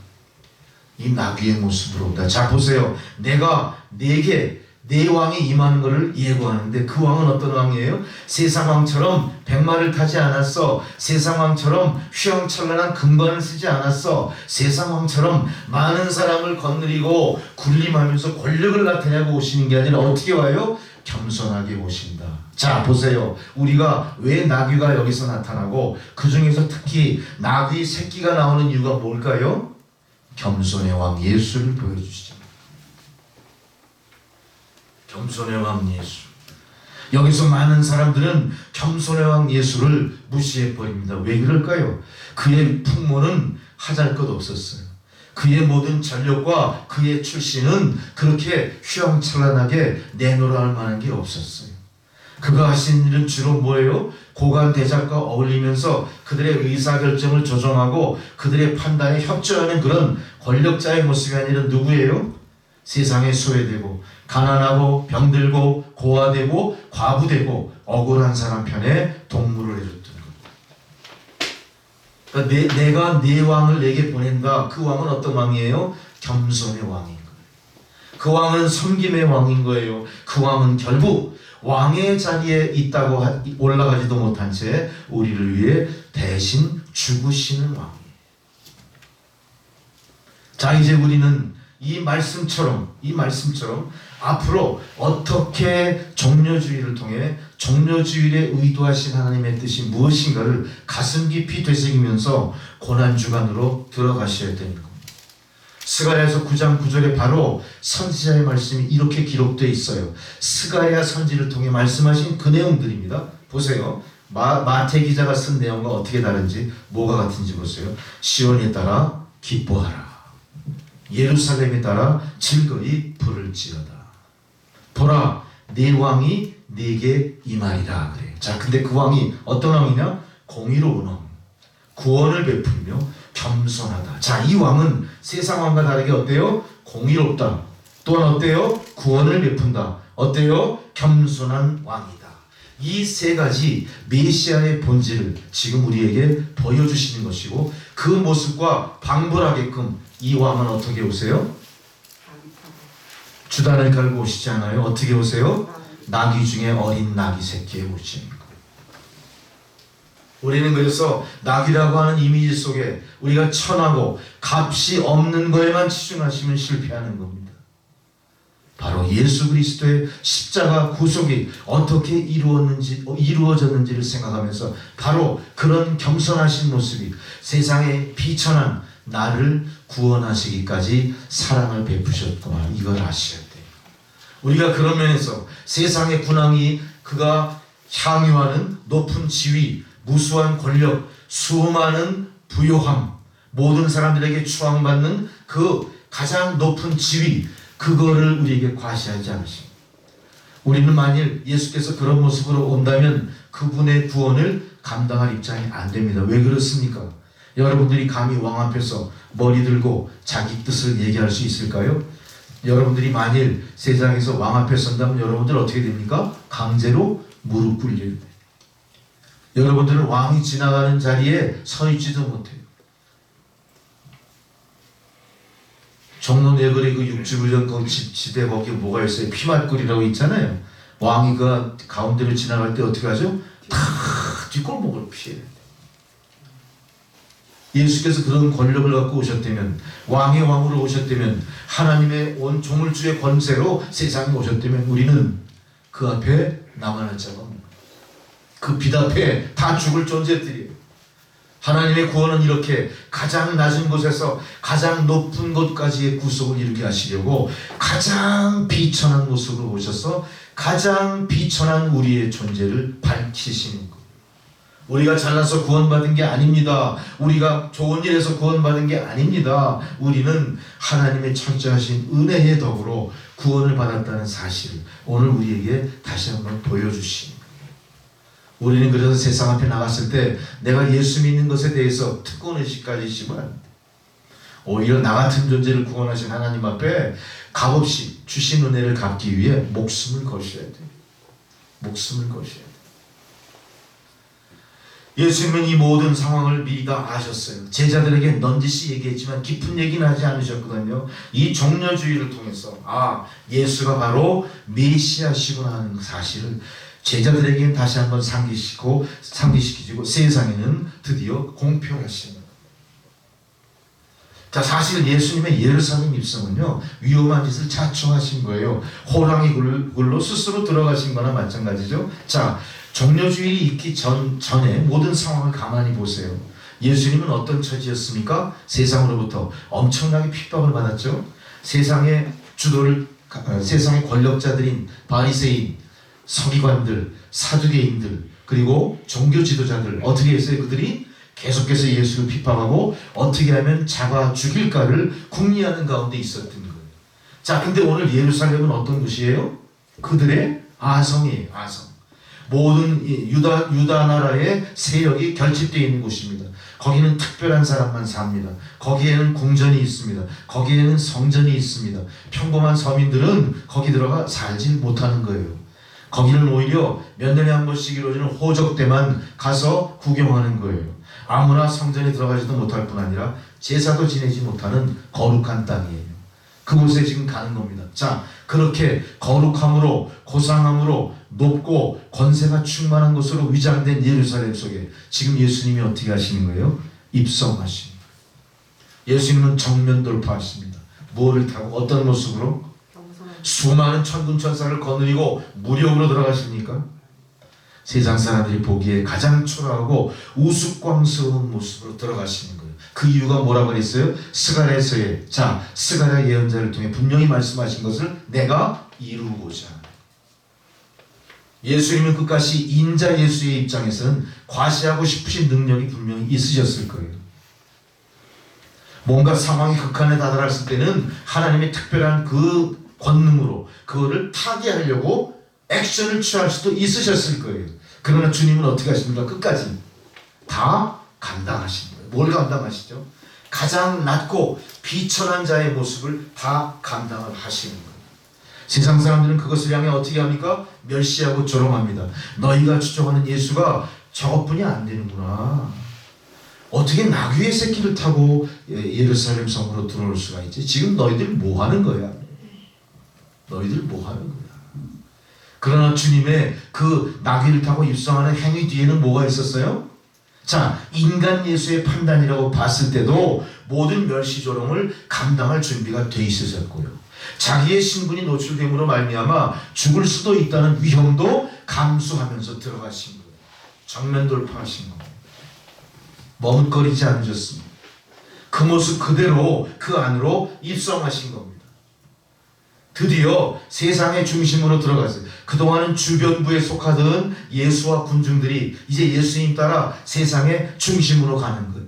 이 나귀의 모습으로. 자, 보세요. 내가 내 왕이 임하는 것을 예고하는데 그 왕은 어떤 왕이에요? 세상 왕처럼 백마를 타지 않았어. 세상 왕처럼 휘황찬란한 금관을 쓰지 않았어. 세상 왕처럼 많은 사람을 거느리고 군림하면서 권력을 나타내고 오시는 게 아니라 어떻게 와요? 겸손하게 오신다. 자, 보세요. 우리가 왜 나귀가 여기서 나타나고 그 중에서 특히 나귀 새끼가 나오는 이유가 뭘까요? 겸손의 왕 예수를 보여주시죠. 겸손의 왕 예수. 여기서 많은 사람들은 겸손의 왕 예수를 무시해버립니다. 왜 그럴까요? 그의 풍모는 하잘것 없었어요. 그의 모든 전력과 그의 출신은 그렇게 휘황찬란하게 내놓으라 할 만한 게 없었어요. 그가 하신 일은 주로 뭐예요? 고관 대작과 어울리면서 그들의 의사결정을 조정하고 그들의 판단에 협조하는 그런 권력자의 모습이 아니라 누구예요? 세상에 소외되고 가난하고 병들고 고아되고 과부되고 억울한 사람 편에 동무를 해줬던 것. 그러니까 내가 내 왕을 내게 보낸다. 그 왕은 어떤 왕이에요? 겸손의 왕인 거예요. 그 왕은 섬김의 왕인 거예요. 그 왕은 결국 왕의 자리에 있다고 올라가지도 못한 채 우리를 위해 대신 죽으시는 왕이에요. 자, 이제 우리는 이 말씀처럼 앞으로 어떻게 종려주의를 통해 종려주일에 의도하신 하나님의 뜻이 무엇인가를 가슴 깊이 되새기면서 고난주간으로 들어가셔야 되는 겁니다. 스가랴서 9장 9절에 바로 선지자의 말씀이 이렇게 기록되어 있어요. 스가랴 선지를 통해 말씀하신 그 내용들입니다. 보세요. 마태 기자가 쓴 내용과 어떻게 다른지, 뭐가 같은지 보세요. 시온에 따라 기뻐하라. 예루살렘에 따라 즐거이 부를지어다. 보라, 내 왕이 네게 임하리라 그래요. 자, 근데 그 왕이 어떤 왕이냐? 공의로운 왕, 구원을 베풀며 겸손하다. 자, 이 왕은 세상 왕과 다르게 어때요? 공의롭다. 또한 어때요? 구원을 베푼다. 어때요? 겸손한 왕이다. 이 세 가지 메시아의 본질을 지금 우리에게 보여주시는 것이고, 그 모습과 방불하게끔 이 왕은 어떻게 오세요? 주단을 깔고 오시지 않아요? 어떻게 오세요? 나귀 중에 어린 나귀 새끼에 오시는 거예요. 우리는 그래서 나귀라고 하는 이미지 속에 우리가 천하고 값이 없는 거에만 치중하시면 실패하는 겁니다. 바로 예수 그리스도의 십자가 구속이 어떻게 이루어졌는지를 생각하면서 바로 그런 겸손하신 모습이 세상에 비천한 나를 구원하시기까지 사랑을 베푸셨구나, 이걸 아셔야 돼요. 우리가 그런 면에서 세상의 군왕이 그가 향유하는 높은 지위, 무수한 권력, 수많은 부요함, 모든 사람들에게 추앙받는 그 가장 높은 지위, 그거를 우리에게 과시하지 않으십니다. 우리는 만일 예수께서 그런 모습으로 온다면 그분의 구원을 감당할 입장이 안 됩니다. 왜 그렇습니까? 여러분들이 감히 왕 앞에서 머리 들고 자기 뜻을 얘기할 수 있을까요? 여러분들이 만일 세상에서 왕 앞에 선다면 여러분들 어떻게 됩니까? 강제로 무릎 꿇려야 돼요. 여러분들은 왕이 지나가는 자리에 서 있지도 못해요. 종로네거리 그 육지부전 그 지대 거기 뭐가 있어요? 피맛굴이라고 있잖아요. 왕이 그 가운데를 지나갈 때 어떻게 하죠? 다 뒷골목을 피해야 돼요. 예수께서 그런 권력을 갖고 오셨다면, 왕의 왕으로 오셨다면, 하나님의 온 조물주의 권세로 세상에 오셨다면 우리는 그 앞에 나만할 자가 없는 거예요. 그 빛 앞에 다 죽을 존재들이에요. 하나님의 구원은 이렇게 가장 낮은 곳에서 가장 높은 곳까지의 구속을 이루게 하시려고 가장 비천한 모습으로 오셔서 가장 비천한 우리의 존재를 밝히시는 거예요. 우리가 잘나서 구원받은 게 아닙니다. 우리가 좋은 일에서 구원받은 게 아닙니다. 우리는 하나님의 철저하신 은혜의 덕으로 구원을 받았다는 사실을 오늘 우리에게 다시 한번 보여주시는 거예요. 우리는 그래서 세상 앞에 나갔을 때 내가 예수 믿는 것에 대해서 특권의식 가지시면 안 돼. 오히려 나 같은 존재를 구원하신 하나님 앞에 값없이 주신 은혜를 갚기 위해 목숨을 거셔야 돼. 목숨을 거셔야 돼. 예수님은 이 모든 상황을 미리 다 아셨어요. 제자들에게 넌지시 얘기했지만 깊은 얘기는 하지 않으셨거든요. 이 종려주의를 통해서 예수가 바로 메시아시구나 하는 사실을 제자들에게는 다시 한번 상기시키고 세상에는 드디어 공표하시는 거예요. 자, 사실 예수님의 예루살렘 입성은요, 위험한 짓을 자초하신 거예요. 호랑이 굴로 스스로 들어가신 거나 마찬가지죠. 자, 종려주의를 있기 전에 모든 상황을 가만히 보세요. 예수님은 어떤 처지였습니까? 세상으로부터 엄청나게 핍박을 받았죠. 세상의 권력자들인 바리새인, 서기관들, 사두개인들, 그리고 종교 지도자들 어떻게 했어요? 그들이 계속해서 예수를 핍박하고 어떻게 하면 잡아 죽일까를 궁리하는 가운데 있었던 거예요. 자, 근데 오늘 예루살렘은 어떤 곳이에요? 그들의 아성이에요. 아성. 모든 유다 나라의 세력이 결집되어 있는 곳입니다. 거기는 특별한 사람만 삽니다. 거기에는 궁전이 있습니다. 거기에는 성전이 있습니다. 평범한 서민들은 거기 들어가 살지 못하는 거예요. 거기는 오히려 몇 년에 한 번씩 이루어지는 호적 때만 가서 구경하는 거예요. 아무나 성전에 들어가지도 못할 뿐 아니라 제사도 지내지 못하는 거룩한 땅이에요. 그곳에 지금 가는 겁니다. 자, 그렇게 거룩함으로 고상함으로 높고 권세가 충만한 것으로 위장된 예루살렘 속에 지금 예수님이 어떻게 하시는 거예요? 입성하시는 거예요. 예수님은 정면 돌파하십니다. 무엇을 타고 어떤 모습으로? 수많은 천군 천사를 거느리고 무력으로 들어가십니까? 세상 사람들이 보기에 가장 초라하고 우스꽝스러운 모습으로 들어가시는 거예요. 그 이유가 뭐라고 그랬어요? 스가랴서에 스가랴 예언자를 통해 분명히 말씀하신 것을 내가 이루고자. 예수님은 끝까지 인자 예수의 입장에서는 과시하고 싶으신 능력이 분명히 있으셨을 거예요. 뭔가 상황이 극한에 다다랐을 때는 하나님의 특별한 그 권능으로 그거를 타개하려고 액션을 취할 수도 있으셨을 거예요. 그러나 주님은 어떻게 하십니까? 끝까지 다 감당하시는 거예요. 뭘 감당하시죠? 가장 낮고 비천한 자의 모습을 다 감당을 하시는 거예요. 세상 사람들은 그것을 향해 어떻게 합니까? 멸시하고 조롱합니다. 너희가 추종하는 예수가 저것뿐이 안 되는구나. 어떻게 나귀의 새끼를 타고 예루살렘 성으로 들어올 수가 있지? 지금 너희들 뭐 하는 거야? 너희들 뭐 하는 거야? 그러나 주님의 그 나귀를 타고 입성하는 행위 뒤에는 뭐가 있었어요? 자, 인간 예수의 판단이라고 봤을 때도 모든 멸시 조롱을 감당할 준비가 돼 있으셨고요. 자기의 신분이 노출됨으로 말미암아 죽을 수도 있다는 위험도 감수하면서 들어가신 거예요. 정면 돌파하신 겁니다. 머뭇거리지 않으셨습니다. 그 모습 그대로 그 안으로 입성하신 겁니다. 드디어 세상의 중심으로 들어갔어요. 그동안은 주변부에 속하던 예수와 군중들이 이제 예수님 따라 세상의 중심으로 가는 거예요.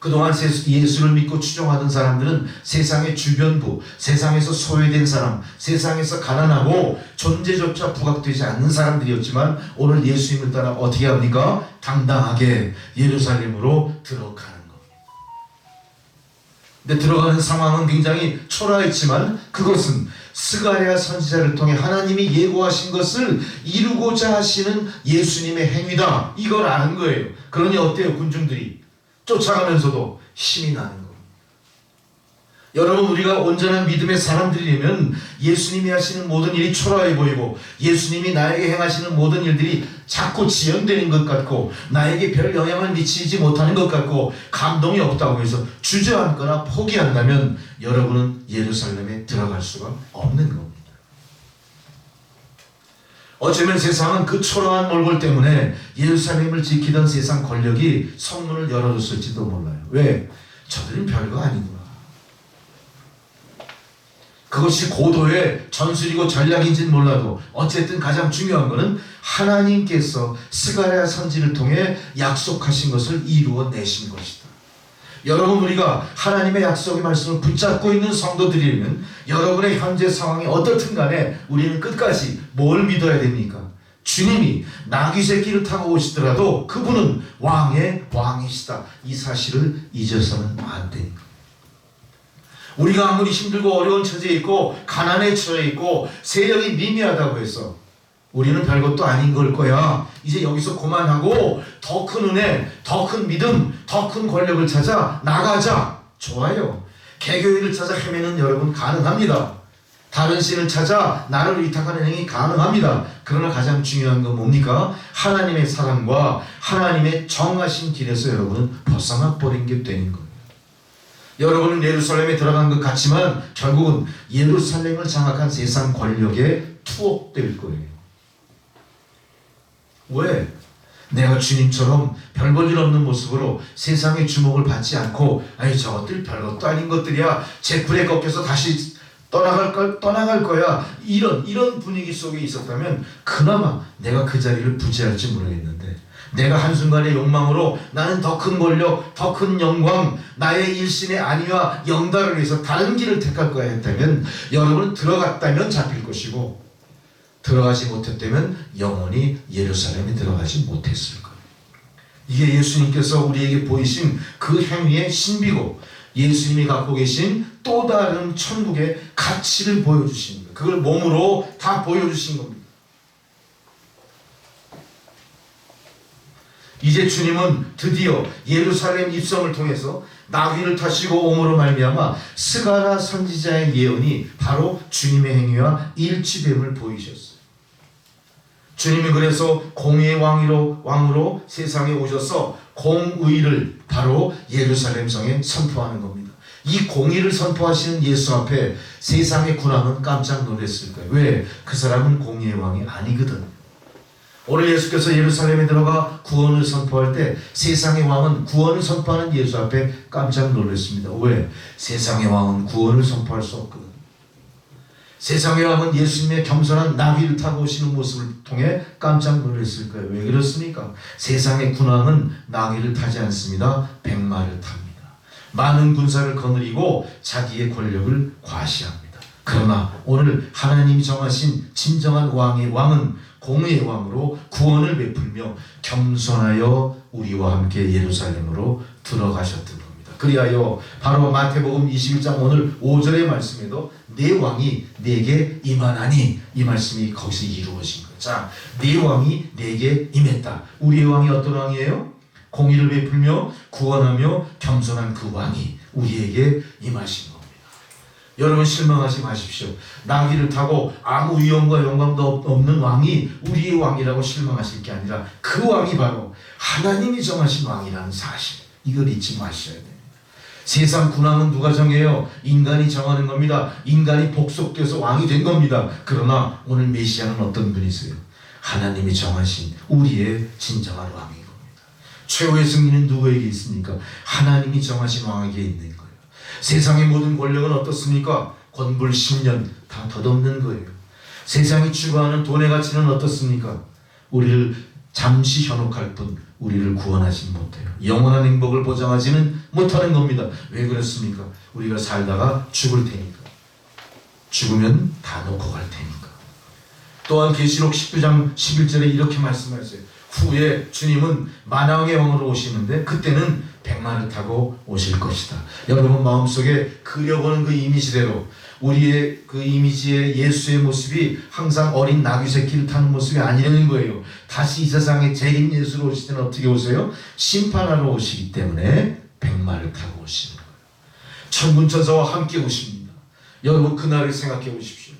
그동안 예수를 믿고 추종하던 사람들은 세상의 주변부, 세상에서 소외된 사람, 세상에서 가난하고 존재조차 부각되지 않는 사람들이었지만 오늘 예수님을 따라 어떻게 합니까? 당당하게 예루살렘으로 들어가는 겁니다. 근데 들어가는 상황은 굉장히 초라했지만 그것은 스가랴 선지자를 통해 하나님이 예고하신 것을 이루고자 하시는 예수님의 행위다. 이걸 아는 거예요. 그러니 어때요? 군중들이 쫓아가면서도 힘이 나는 겁니다. 여러분, 우리가 온전한 믿음의 사람들이라면 예수님이 하시는 모든 일이 초라해 보이고 예수님이 나에게 행하시는 모든 일들이 자꾸 지연되는 것 같고 나에게 별 영향을 미치지 못하는 것 같고 감동이 없다고 해서 주저앉거나 포기한다면 여러분은 예루살렘에 들어갈 수가 없는 겁니다. 어쩌면 세상은 그 초라한 몰골 때문에 예루살렘을 지키던 세상 권력이 성문을 열어줬을지도 몰라요. 왜? 저들은 별거 아니구나. 그것이 고도의 전술이고 전략인지는 몰라도 어쨌든 가장 중요한 것은 하나님께서 스가랴 선지를 통해 약속하신 것을 이루어내신 것이다. 여러분, 우리가 하나님의 약속의 말씀을 붙잡고 있는 성도들이면 여러분의 현재 상황이 어떻든 간에 우리는 끝까지 뭘 믿어야 됩니까? 주님이 나귀 새끼를 타고 오시더라도 그분은 왕의 왕이시다. 이 사실을 잊어서는 안 됩니다. 우리가 아무리 힘들고 어려운 처지에 있고 가난에 처해 있고 세력이 미미하다고 해서 우리는 별것도 아닌 걸 거야. 이제 여기서 그만하고 더 큰 은혜, 더 큰 믿음, 더 큰 권력을 찾아 나가자. 좋아요. 개교회를 찾아 헤매는 여러분 가능합니다. 다른 신을 찾아 나를 위탁하는 행위 가능합니다. 그러나 가장 중요한 건 뭡니까? 하나님의 사랑과 하나님의 정하신 길에서 여러분은 벗어나 버린 게 되는 거예요. 여러분은 예루살렘에 들어간 것 같지만 결국은 예루살렘을 장악한 세상 권력에 투옥될 거예요. 왜? 내가 주님처럼 별 볼 일 없는 모습으로 세상의 주목을 받지 않고 아니 저것들 별것도 아닌 것들이야. 제 불에 꺾여서 다시 떠나갈 거야. 이런 분위기 속에 있었다면 그나마 내가 그 자리를 부지할지 모르겠는데 내가 한순간의 욕망으로 나는 더 큰 권력, 더 큰 영광, 나의 일신의 안위와 영달을 위해서 다른 길을 택할 거야 했다면 여러분은 들어갔다면 잡힐 것이고 들어가지 못했다면 영원히 예루살렘에 들어가지 못했을 거예요. 이게 예수님께서 우리에게 보이신 그 행위의 신비고 예수님이 갖고 계신 또 다른 천국의 가치를 보여주신 거예요. 그걸 몸으로 다 보여주신 겁니다. 이제 주님은 드디어 예루살렘 입성을 통해서 나귀를 타시고 옴으로 말미암아 스가랴 선지자의 예언이 바로 주님의 행위와 일치됨을 보이셨어요. 주님이 그래서 공의의 왕으로 세상에 오셔서 공의를 바로 예루살렘 성에 선포하는 겁니다. 이 공의를 선포하시는 예수 앞에 세상의 군왕은 깜짝 놀랐을 거예요. 왜? 그 사람은 공의의 왕이 아니거든. 오늘 예수께서 예루살렘에 들어가 구원을 선포할 때 세상의 왕은 구원을 선포하는 예수 앞에 깜짝 놀랐습니다. 왜? 세상의 왕은 구원을 선포할 수 없거든. 세상의 왕은 예수님의 겸손한 나귀를 타고 오시는 모습을 통해 깜짝 놀랐을 거예요. 왜 그렇습니까? 세상의 군왕은 나귀를 타지 않습니다. 백마를 탑니다. 많은 군사를 거느리고 자기의 권력을 과시합니다. 그러나 오늘 하나님이 정하신 진정한 왕의 왕은 공의의 왕으로 구원을 베풀며 겸손하여 우리와 함께 예루살렘으로 들어가셨던 겁니다. 그리하여 바로 마태복음 21장 오늘 5절의 말씀에도 내 왕이 내게 임하나니 이 말씀이 거기서 이루어진 거예요. 자, 내 왕이 내게 임했다. 우리의 왕이 어떤 왕이에요? 공의를 베풀며 구원하며 겸손한 그 왕이 우리에게 임하신 겁니다. 여러분 실망하지 마십시오. 나귀를 타고 아무 위엄과 영광도 없는 왕이 우리의 왕이라고 실망하실 게 아니라 그 왕이 바로 하나님이 정하신 왕이라는 사실, 이걸 잊지 마셔야 됩니다. 세상 군왕은 누가 정해요? 인간이 정하는 겁니다. 인간이 복속돼서 왕이 된 겁니다. 그러나 오늘 메시아는 어떤 분이세요? 하나님이 정하신 우리의 진정한 왕인 겁니다. 최후의 승리는 누구에게 있습니까? 하나님이 정하신 왕에게 있는 거예요. 세상의 모든 권력은 어떻습니까? 권불 10년 다 덧없는 거예요. 세상이 추구하는 돈의 가치는 어떻습니까? 우리를 잠시 현혹할 뿐 우리를 구원하지 못해요. 영원한 행복을 보장하지는 못하는 겁니다. 왜 그렇습니까? 우리가 살다가 죽을 테니까. 죽으면 다 놓고 갈 테니까. 또한 계시록 19장 11절에 이렇게 말씀하세요. 후에 주님은 만왕의 왕으로 오시는데 그때는 백마를 타고 오실 것이다. 여러분 마음속에 그려보는 그 이미지대로 우리의 그 이미지의 예수의 모습이 항상 어린 나귀 새끼를 타는 모습이 아니라는 거예요. 다시 이 세상에 재림 예수로 오실 때는 어떻게 오세요? 심판하러 오시기 때문에 백마를 타고 오시는 거예요. 천군 천사와 함께 오십니다. 여러분 그날을 생각해 보십시오.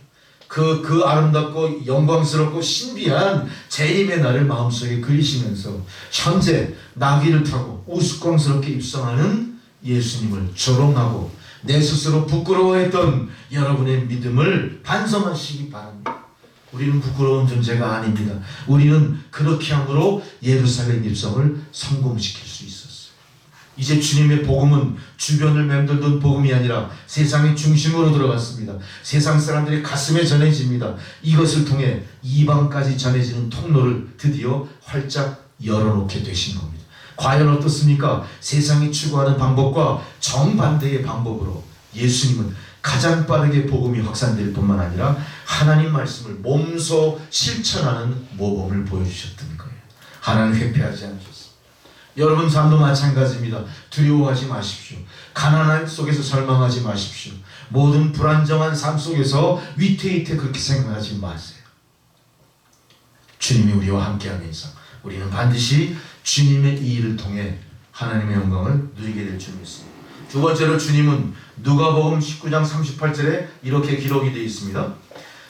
그 아름답고 영광스럽고 신비한 재림의 날을 마음속에 그리시면서 현재 나귀를 타고 우스꽝스럽게 입성하는 예수님을 조롱하고 내 스스로 부끄러워했던 여러분의 믿음을 반성하시기 바랍니다. 우리는 부끄러운 존재가 아닙니다. 우리는 그렇게 함으로 예루살렘 입성을 성공시킬 수 있었어요. 이제 주님의 복음은 주변을 맴돌던 복음이 아니라 세상의 중심으로 들어갔습니다. 세상 사람들의 가슴에 전해집니다. 이것을 통해 이방까지 전해지는 통로를 드디어 활짝 열어놓게 되신 겁니다. 과연 어떻습니까? 세상이 추구하는 방법과 정반대의 방법으로 예수님은 가장 빠르게 복음이 확산될 뿐만 아니라 하나님 말씀을 몸소 실천하는 모범을 보여주셨던 거예요. 하나님 회피하지 않으셨습니다. 여러분 삶도 마찬가지입니다. 두려워하지 마십시오. 가난한 속에서 절망하지 마십시오. 모든 불안정한 삶 속에서 위태위태 그렇게 생각하지 마세요. 주님이 우리와 함께하면서 우리는 반드시 주님의 이 일을 통해 하나님의 영광을 누리게 될 줄 믿습니다. 두 번째로 주님은 누가복음 19장 38절에 이렇게 기록이 되어 있습니다.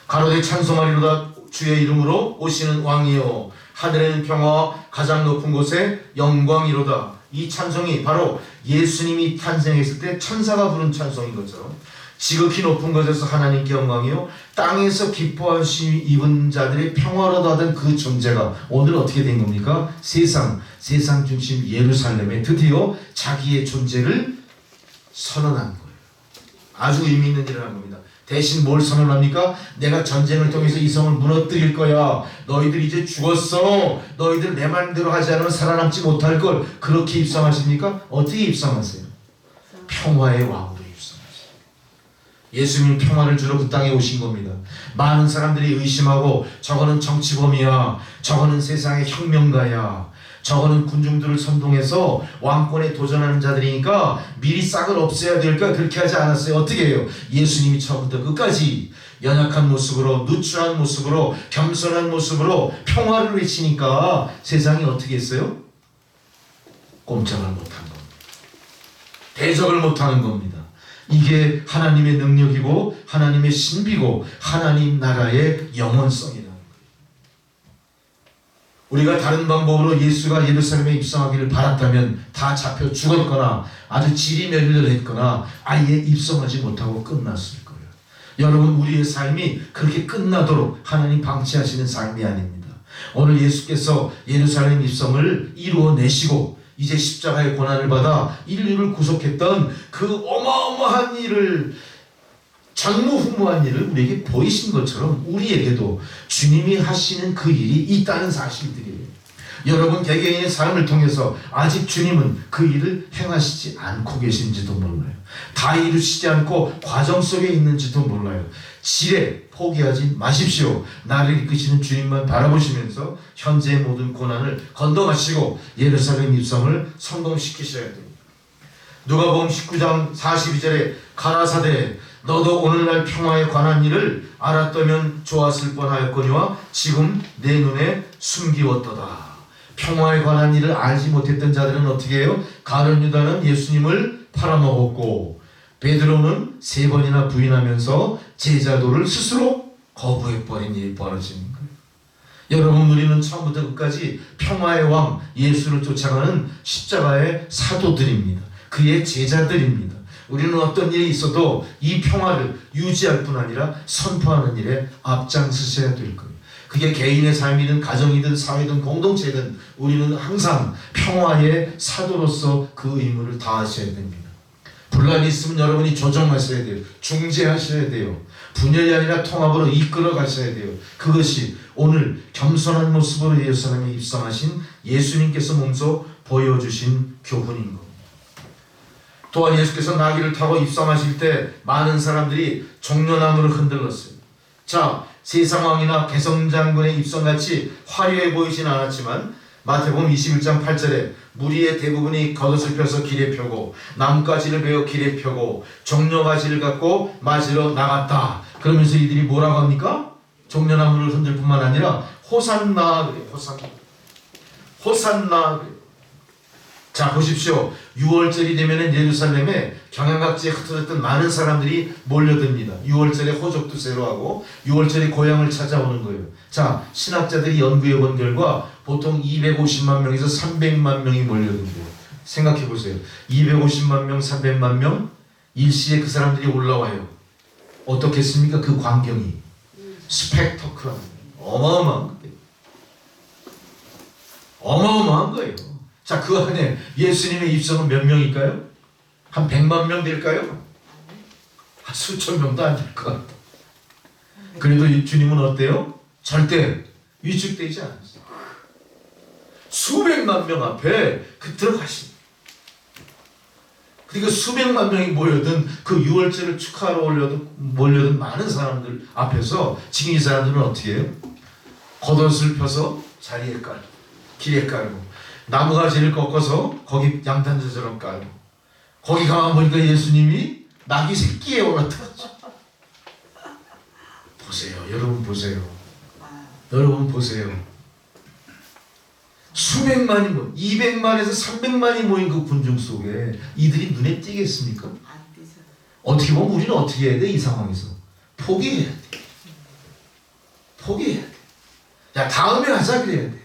가로되 찬송하리로다 주의 이름으로 오시는 왕이여 하늘에는 평화와 가장 높은 곳에 영광이로다. 이 찬송이 바로 예수님이 탄생했을 때 천사가 부른 찬송인 것처럼 지극히 높은 곳에서 하나님께 영광이요 땅에서 기뻐하심이 입은 자들의 평화로다 하던 그 존재가 오늘 어떻게 된 겁니까? 세상 중심 예루살렘에 드디어 자기의 존재를 선언한 거예요. 아주 의미 있는 일을 한 겁니다. 대신 뭘 선언합니까? 내가 전쟁을 통해서 이 성을 무너뜨릴 거야. 너희들 이제 죽었어. 너희들 내 말대로 하지 않으면 살아남지 못할 걸. 그렇게 입성하십니까? 어떻게 입성하세요? 평화의 왕으로 입성하세요. 예수님은 평화를 주러 그 땅에 오신 겁니다. 많은 사람들이 의심하고 저거는 정치범이야. 저거는 세상의 혁명가야. 저거는 군중들을 선동해서 왕권에 도전하는 자들이니까 미리 싹을 없애야 될까? 그렇게 하지 않았어요. 어떻게 해요? 예수님이 처음부터 끝까지 연약한 모습으로, 누추한 모습으로, 겸손한 모습으로 평화를 외치니까 세상이 어떻게 했어요? 꼼짝을 못한 겁니다. 대적을 못하는 겁니다. 이게 하나님의 능력이고 하나님의 신비고 하나님 나라의 영원성이다. 우리가 다른 방법으로 예수가 예루살렘에 입성하기를 바랐다면 다 잡혀 죽었거나 아주 지리멸리를 했거나 아예 입성하지 못하고 끝났을 거예요. 여러분 우리의 삶이 그렇게 끝나도록 하나님 방치하시는 삶이 아닙니다. 오늘 예수께서 예루살렘 입성을 이루어내시고 이제 십자가의 고난을 받아 인류를 구속했던 그 어마어마한 일을 전무후무한 일을 우리에게 보이신 것처럼 우리에게도 주님이 하시는 그 일이 있다는 사실들이에요. 여러분 개개인의 삶을 통해서 아직 주님은 그 일을 행하시지 않고 계신지도 몰라요. 다 이루시지 않고 과정 속에 있는지도 몰라요. 지레 포기하지 마십시오. 나를 이끄시는 주님만 바라보시면서 현재의 모든 고난을 건너가시고 예루살렘 입성을 성공시키셔야 됩니다. 누가복음 19장 42절에 가라사대 너도 오늘날 평화에 관한 일을 알았다면 좋았을 뻔하였거니와 지금 내 눈에 숨기웠도다. 평화에 관한 일을 알지 못했던 자들은 어떻게 해요? 가룟 유다는 예수님을 팔아먹었고 베드로는 3번이나 부인하면서 제자도를 스스로 거부해버린 일이 벌어지는 거예요. 여러분, 우리는 처음부터 끝까지 평화의 왕 예수를 쫓아가는 십자가의 사도들입니다. 그의 제자들입니다. 우리는 어떤 일이 있어도 이 평화를 유지할 뿐 아니라 선포하는 일에 앞장서셔야 될 거예요. 그게 개인의 삶이든 가정이든 사회든 공동체든 우리는 항상 평화의 사도로서 그 의무를 다하셔야 됩니다. 분란이 있으면 여러분이 조정하셔야 돼요. 중재하셔야 돼요. 분열이 아니라 통합으로 이끌어 가셔야 돼요. 그것이 오늘 겸손한 모습으로 예루살렘에 입성하신 예수님께서 몸소 보여주신 교훈인 겁니다. 또한 예수께서 나귀를 타고 입성하실 때 많은 사람들이 종려나무를 흔들었어요. 자, 세상 왕이나 개성장군의 입성같이 화려해 보이진 않았지만 마태복음 21장 8절에 무리의 대부분이 겉옷을 펴서 길에 펴고 나뭇가지를 베어 길에 펴고 종려가지를 갖고 맞으러 나갔다. 그러면서 이들이 뭐라고 합니까? 종려나무를 흔들 뿐만 아니라 호산나 그래요. 호산나 그래요. 자, 보십시오. 6월절이 되면 예루살렘에 경양각지에 흩어졌던 많은 사람들이 몰려듭니다. 6월절에 호적도 세로하고 6월절에 고향을 찾아오는 거예요. 자, 신학자들이 연구해 본 결과 보통 250만 명에서 300만 명이 몰려든대요. 생각해 보세요. 250만 명, 300만 명, 일시에 그 사람들이 올라와요. 어떻겠습니까? 그 광경이 스펙터클한 어마어마한 거예요. 어마어마한 거예요. 자, 그 안에 예수님의 입성은 몇 명일까요? 한 100만 명 될까요? 수천 명도 안 될 것 같다. 그래도 주님은 어때요? 절대 위축되지 않았어요. 수백만 명 앞에 들어가십니다. 그러니까 수백만 명이 모여든 그 6월절을 축하하러 몰려든 많은 사람들 앞에서 지금 이 사람들은 어떻게 해요? 겉옷을 펴서 자리에 깔고 길에 깔고 나무가지를 꺾어서 거기 양탄자처럼 깔고 거기 가만 보니까 예수님이 나귀 새끼에 올라타죠. 보세요. 여러분 보세요. 여러분 보세요. 수백만이 200만에서 300만이 모인 그 군중 속에 이들이 눈에 띄겠습니까? 어떻게 보면 우리는 어떻게 해야 돼? 이 상황에서 포기해야 돼. 포기해야 돼. 야, 다음에 하자 그래야 돼.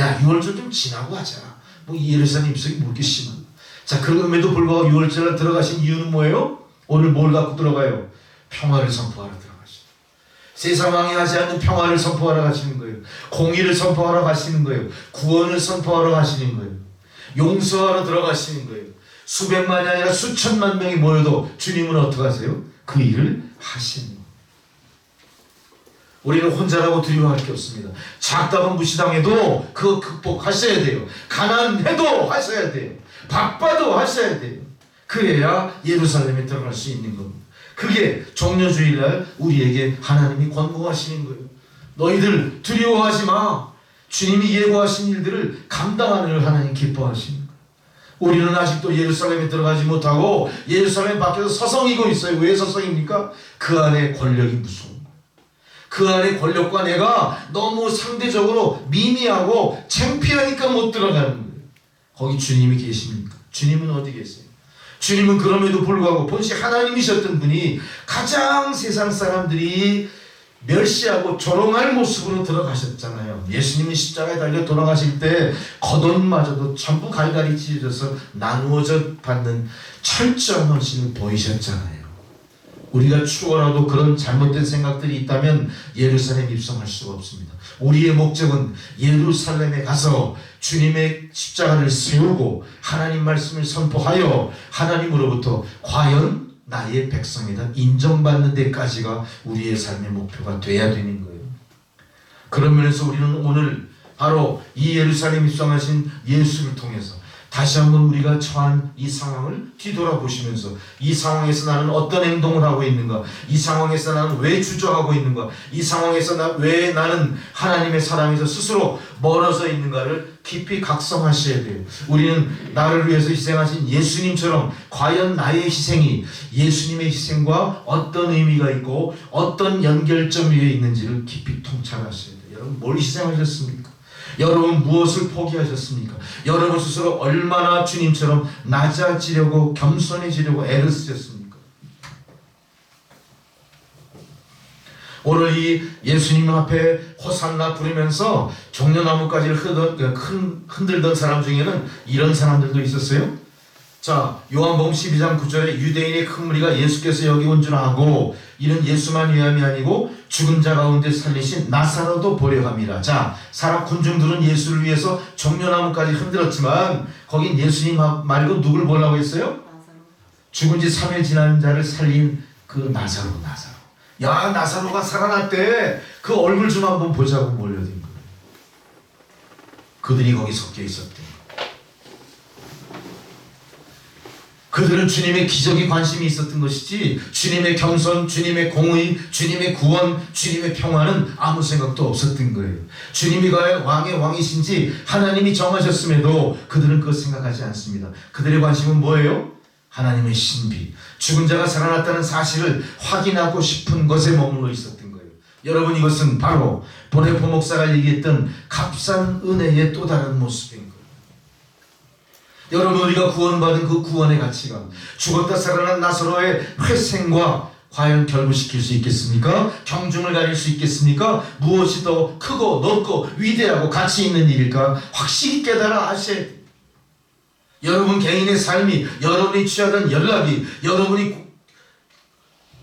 야, 6월절 좀 지나고 하자. 뭐 예루살렘 입성이 뭐 이렇게 심한. 자, 그럼에도 불구하고 6월절에 들어가신 이유는 뭐예요? 오늘 뭘 갖고 들어가요? 평화를 선포하러 들어가시죠. 세상 왕이 하지 않는 평화를 선포하러 가시는 거예요. 공의를 선포하러 가시는 거예요. 구원을 선포하러 가시는 거예요. 용서하러 들어가시는 거예요. 수백만이 아니라 수천만 명이 모여도 주님은 어떻게 하세요? 그 일을 하시는 거예요. 우리는 혼자라고 두려워할 게 없습니다. 작다고 무시당해도 그거 극복하셔야 돼요. 가난해도 하셔야 돼요. 바빠도 하셔야 돼요. 그래야 예루살렘에 들어갈 수 있는 겁니다. 그게 종려주일날 우리에게 하나님이 권고하시는 거예요. 너희들 두려워하지 마. 주님이 예고하신 일들을 감당하는 걸 하나님 기뻐하시는 거예요. 우리는 아직도 예루살렘에 들어가지 못하고 예루살렘 밖에서 서성이고 있어요. 왜 서성입니까? 그 안에 권력이 무서워. 그 안에 권력과 내가 너무 상대적으로 미미하고 창피하니까 못 들어가는 거예요. 거기 주님이 계십니까? 주님은 어디 계세요? 주님은 그럼에도 불구하고 본시 하나님이셨던 분이 가장 세상 사람들이 멸시하고 조롱할 모습으로 들어가셨잖아요. 예수님이 십자가에 달려 돌아가실 때 겉옷마저도 전부 갈갈이 찢어져서 나누어져 받는 철저한 헌신을 보이셨잖아요. 우리가 추워라도 그런 잘못된 생각들이 있다면 예루살렘 입성할 수가 없습니다. 우리의 목적은 예루살렘에 가서 주님의 십자가를 세우고 하나님 말씀을 선포하여 하나님으로부터 과연 나의 백성이다 인정받는 데까지가 우리의 삶의 목표가 돼야 되는 거예요. 그런 면에서 우리는 오늘 바로 이 예루살렘 입성하신 예수를 통해서 다시 한번 우리가 처한 이 상황을 뒤돌아보시면서 이 상황에서 나는 어떤 행동을 하고 있는가, 이 상황에서 나는 왜 주저하고 있는가, 이 상황에서 왜 나는 하나님의 사랑에서 스스로 멀어져 있는가를 깊이 각성하셔야 돼요. 우리는 나를 위해서 희생하신 예수님처럼 과연 나의 희생이 예수님의 희생과 어떤 의미가 있고 어떤 연결점 위에 있는지를 깊이 통찰하셔야 돼요. 여러분, 뭘 희생하셨습니까? 여러분, 무엇을 포기하셨습니까? 여러분 스스로 얼마나 주님처럼 낮아지려고 겸손해지려고 애를 쓰셨습니까? 오늘 이 예수님 앞에 호산나 부르면서 종려나무까지를 흔들던 사람 중에는 이런 사람들도 있었어요. 자, 요한복음 12장 9절에 유대인의 큰 무리가 예수께서 여기 온 줄 아고 이는 예수만 위함이 아니고 죽은 자 가운데 살리신 나사로도 보려 함이라. 자, 사람 군중들은 예수를 위해서 종려나무까지 흔들었지만 거긴 예수님 말고 누굴 보려고 했어요? 죽은 지 3일 지난 자를 살린 그 나사로. 야, 나사로가 살아났대. 그 얼굴 좀 한번 보자고 몰려든 거예요. 그들이 거기 섞여 있었대. 그들은 주님의 기적이 관심이 있었던 것이지 주님의 경선, 주님의 공의, 주님의 구원, 주님의 평화는 아무 생각도 없었던 거예요. 주님이 과연 왕의 왕이신지 하나님이 정하셨음에도 그들은 그거 생각하지 않습니다. 그들의 관심은 뭐예요? 하나님의 신비, 죽은 자가 살아났다는 사실을 확인하고 싶은 것에 머물러 있었던 거예요. 여러분, 이것은 바로 보네포 목사가 얘기했던 값싼 은혜의 또 다른 모습인 거예요. 여러분, 우리가 구원받은 그 구원의 가치가 죽었다 살아난 나사로의 회생과 과연 결부시킬 수 있겠습니까? 경중을 가릴 수 있겠습니까? 무엇이 더 크고 높고 위대하고 가치 있는 일일까? 확실히 깨달아 아셔야 돼요. 여러분 개인의 삶이, 여러분이 취하던 연락이, 여러분이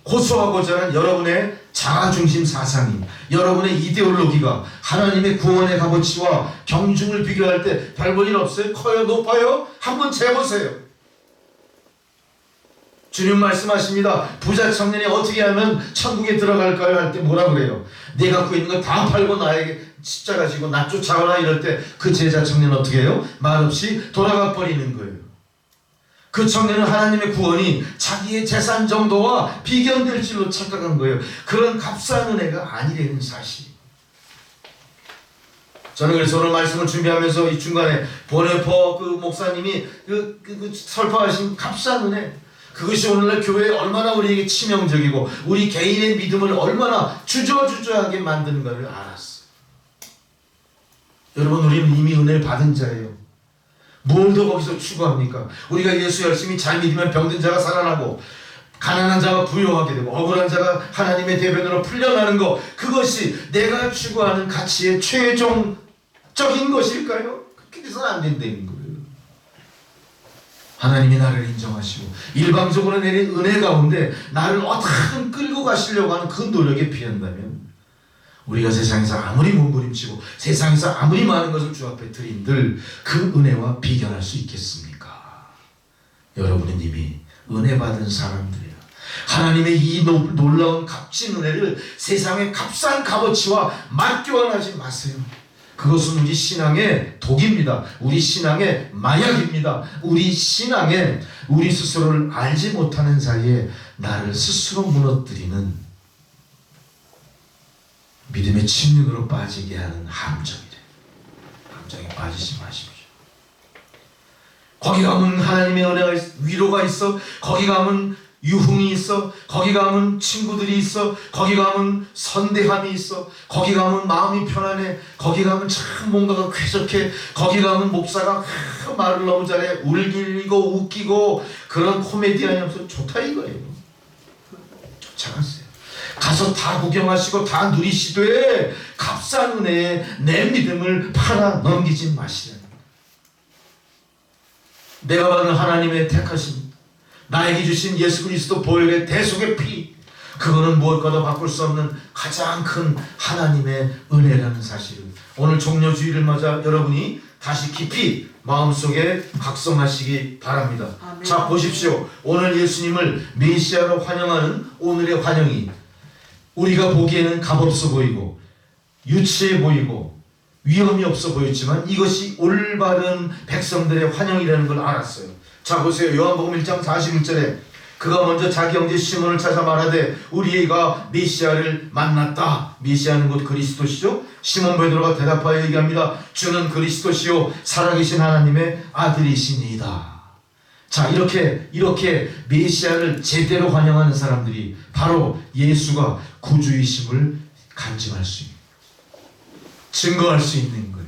고소하고자 하는 여러분의 자아중심 사상이, 여러분의 이데올로기가 하나님의 구원의 값어치와 경중을 비교할 때 별 볼 일 없어요? 커요? 높아요? 한번 재보세요. 주님 말씀하십니다. 부자 청년이 어떻게 하면 천국에 들어갈까요? 할 때 뭐라 그래요? 내가 갖고 있는 거 다 팔고 나에게 십자가 지고 나 쫓아오라 이럴 때 그 제자 청년 어떻게 해요? 말없이 돌아가 버리는 거예요. 그 청년은 하나님의 구원이 자기의 재산 정도와 비견될 줄로 착각한 거예요. 그런 값싼 은혜가 아니라는 사실. 저는 그래서 오늘 말씀을 준비하면서 이 중간에 보네포 그 목사님이 설파하신 값싼 은혜, 그것이 오늘날 교회에 얼마나 우리에게 치명적이고 우리 개인의 믿음을 얼마나 주저하게 만드는가를 알았어요. 여러분, 우리는 이미 은혜를 받은 자예요. 뭘 더 거기서 추구합니까? 우리가 예수 열심히 잘 믿으면 병든 자가 살아나고 가난한 자가 부유하게 되고 억울한 자가 하나님의 대변으로 풀려나는 것, 그것이 내가 추구하는 가치의 최종적인 것일까요? 그렇게 돼서는 안 된다는 거예요. 하나님이 나를 인정하시고 일방적으로 내린 은혜 가운데 나를 어떻게든 끌고 가시려고 하는 그 노력에 비한다면 우리가 세상에서 아무리 몸부림치고 세상에서 아무리 많은 것을 주 앞에 드린들 그 은혜와 비견할 수 있겠습니까? 여러분은 이미 은혜 받은 사람들이야. 하나님의 이 놀라운 값진 은혜를 세상의 값싼 값어치와 맞교환하지 마세요. 그것은 우리 신앙의 독입니다. 우리 신앙의 마약입니다. 우리 신앙에 우리 스스로를 알지 못하는 사이에 나를 스스로 무너뜨리는 믿음의 침륜으로 빠지게 하는 함정이래. 함정에 빠지지 마십시오. 거기 가면 하나님의 은혜가 위로가 있어. 거기 가면 유흥이 있어. 거기 가면 친구들이 있어. 거기 가면 선대함이 있어. 거기 가면 마음이 편안해. 거기 가면 참 뭔가가 쾌적해. 거기 가면 목사가 말을 너무 잘해. 울기고 웃기고 그런 코미디언이 없어. 좋다 이거예요. 쫓아가세요. 가서 다 구경하시고 다 누리시되 값싼 은혜에 내 믿음을 팔아 넘기지 마시라. 내가 받은 하나님의 택하심, 나에게 주신 예수 그리스도 보혈의 대속의 피, 그거는 무엇과도 바꿀 수 없는 가장 큰 하나님의 은혜라는 사실을 오늘 종려주의를 맞아 여러분이 다시 깊이 마음속에 각성하시기 바랍니다. 아멘. 자, 보십시오. 오늘 예수님을 메시아로 환영하는 오늘의 환영이 우리가 보기에는 값없어 보이고 유치해 보이고 위험이 없어 보였지만 이것이 올바른 백성들의 환영이라는 걸 알았어요. 자 보세요. 요한복음 1장 41절에 그가 먼저 자기 형제 시몬을 찾아 말하되 우리가 메시아를 만났다. 메시아는 곧 그리스도시죠. 시몬 베드로가 대답하여 얘기합니다. 주는 그리스도시요 살아계신 하나님의 아들이시니이다. 자 이렇게 메시아를 제대로 환영하는 사람들이 바로 예수가 구주이심을 간증할 수 있는, 증거할 수 있는 거예요.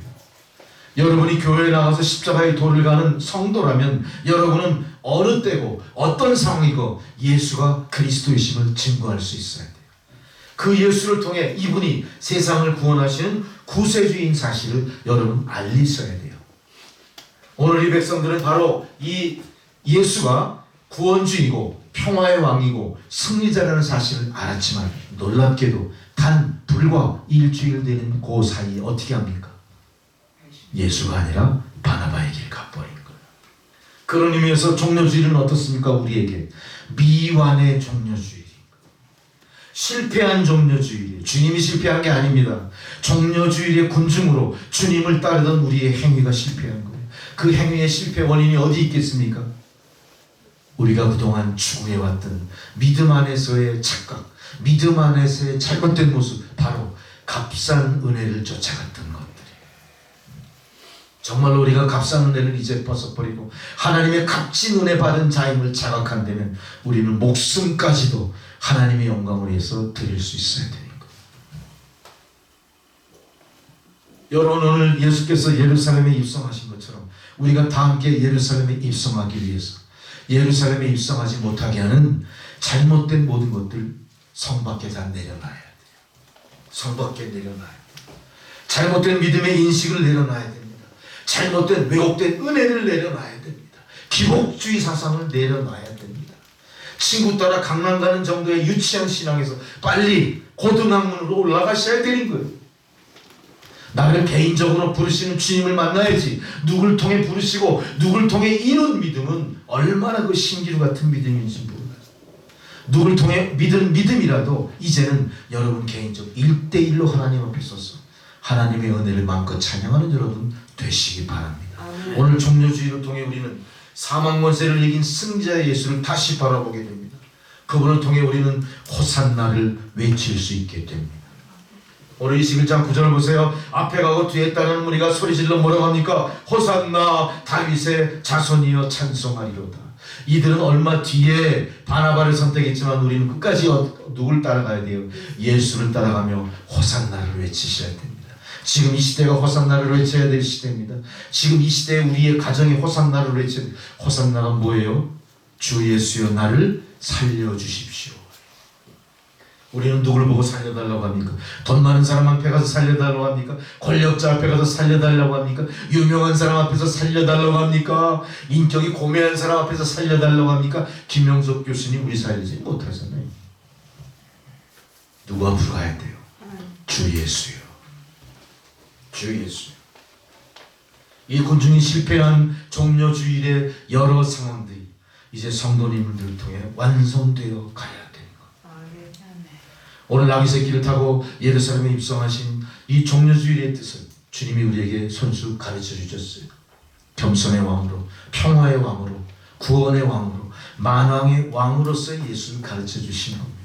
여러분이 교회에 나가서 십자가의 도를 가는 성도라면 여러분은 어느 때고 어떤 상황이고 예수가 그리스도이심을 증거할 수 있어야 돼요. 그 예수를 통해 이분이 세상을 구원하시는 구세주인 사실을 여러분 알리셔야 돼요. 오늘 이 백성들은 바로 이 예수가 구원주이고 평화의 왕이고 승리자라는 사실을 알았지만 놀랍게도 단 불과 일주일 되는 그 사이에 어떻게 합니까? 예수가 아니라 바나바의 길 가버린 거예요. 그런 의미에서 종려주일은 어떻습니까? 우리에게 미완의 종려주일이, 실패한 종려주일이, 주님이 실패한 게 아닙니다. 종려주일의 군중으로 주님을 따르던 우리의 행위가 실패한 거예요. 그 행위의 실패 원인이 어디 있겠습니까? 우리가 그동안 추구해왔던 믿음 안에서의 착각, 믿음 안에서의 잘못된 모습, 바로 값싼 은혜를 쫓아갔던 것들이에요. 정말로 우리가 값싼 은혜를 이제 벗어버리고 하나님의 값진 은혜 받은 자임을 자각한다면 우리는 목숨까지도 하나님의 영광을 위해서 드릴 수 있어야 되는 거예요. 여러분 오늘 예수께서 예루살렘에 입성하신 것처럼 우리가 다 함께 예루살렘에 입성하기 위해서 예루살렘에 입성하지 못하게 하는 잘못된 모든 것들 성 밖에 다 내려놔야 돼요. 성 밖에 내려놔야 돼요. 잘못된 믿음의 인식을 내려놔야 됩니다. 잘못된 왜곡된 은혜를 내려놔야 됩니다. 기복주의 사상을 내려놔야 됩니다. 친구 따라 강남 가는 정도의 유치한 신앙에서 빨리 고등학문으로 올라가셔야 되는 거예요. 나를 개인적으로 부르시는 주님을 만나야지. 누굴 통해 부르시고 누굴 통해 이룬 믿음은 얼마나 그 신기루 같은 믿음인지 몰라요. 누굴 통해 믿은 믿음이라도 이제는 여러분 개인적 1대1로 하나님 앞에 서서 하나님의 은혜를 마음껏 찬양하는 여러분 되시기 바랍니다. 오늘 종려주의를 통해 우리는 사망 권세를 이긴 승자의 예수를 다시 바라보게 됩니다. 그분을 통해 우리는 호산나를 외칠 수 있게 됩니다. 오늘 21장 9절 보세요. 앞에 가고 뒤에 따르는 무리가 소리질러 뭐라고 합니까? 호산나 다윗의 자손이여 찬송하리로다. 이들은 얼마 뒤에 바나바를 선택했지만 우리는 끝까지 누굴 따라가야 돼요? 예수를 따라가며 호산나를 외치셔야 됩니다. 지금 이 시대가 호산나를 외쳐야 될 시대입니다. 지금 이 시대에 우리의 가정에 호산나를 외쳐야 돼요. 호산나가 뭐예요? 주 예수여 나를 살려주십시오. 우리는 누굴 보고 살려달라고 합니까? 돈 많은 사람 앞에 가서 살려달라고 합니까? 권력자 앞에 가서 살려달라고 합니까? 유명한 사람 앞에서 살려달라고 합니까? 인격이 고매한 사람 앞에서 살려달라고 합니까? 김영석 교수님 우리 살리지 못하잖아요. 누구 앞으로 가야 돼요? 주 예수요. 주 예수. 이 군중이 실패한 종려주일의 여러 상황들이 이제 성도님들을 통해 완성되어 가야 돼요. 오늘 나귀새 길을 타고 예루살렘에 입성하신 이 종려주일의 뜻을 주님이 우리에게 손수 가르쳐 주셨어요. 겸손의 왕으로, 평화의 왕으로, 구원의 왕으로, 만왕의 왕으로서의 예수를 가르쳐 주신 겁니다.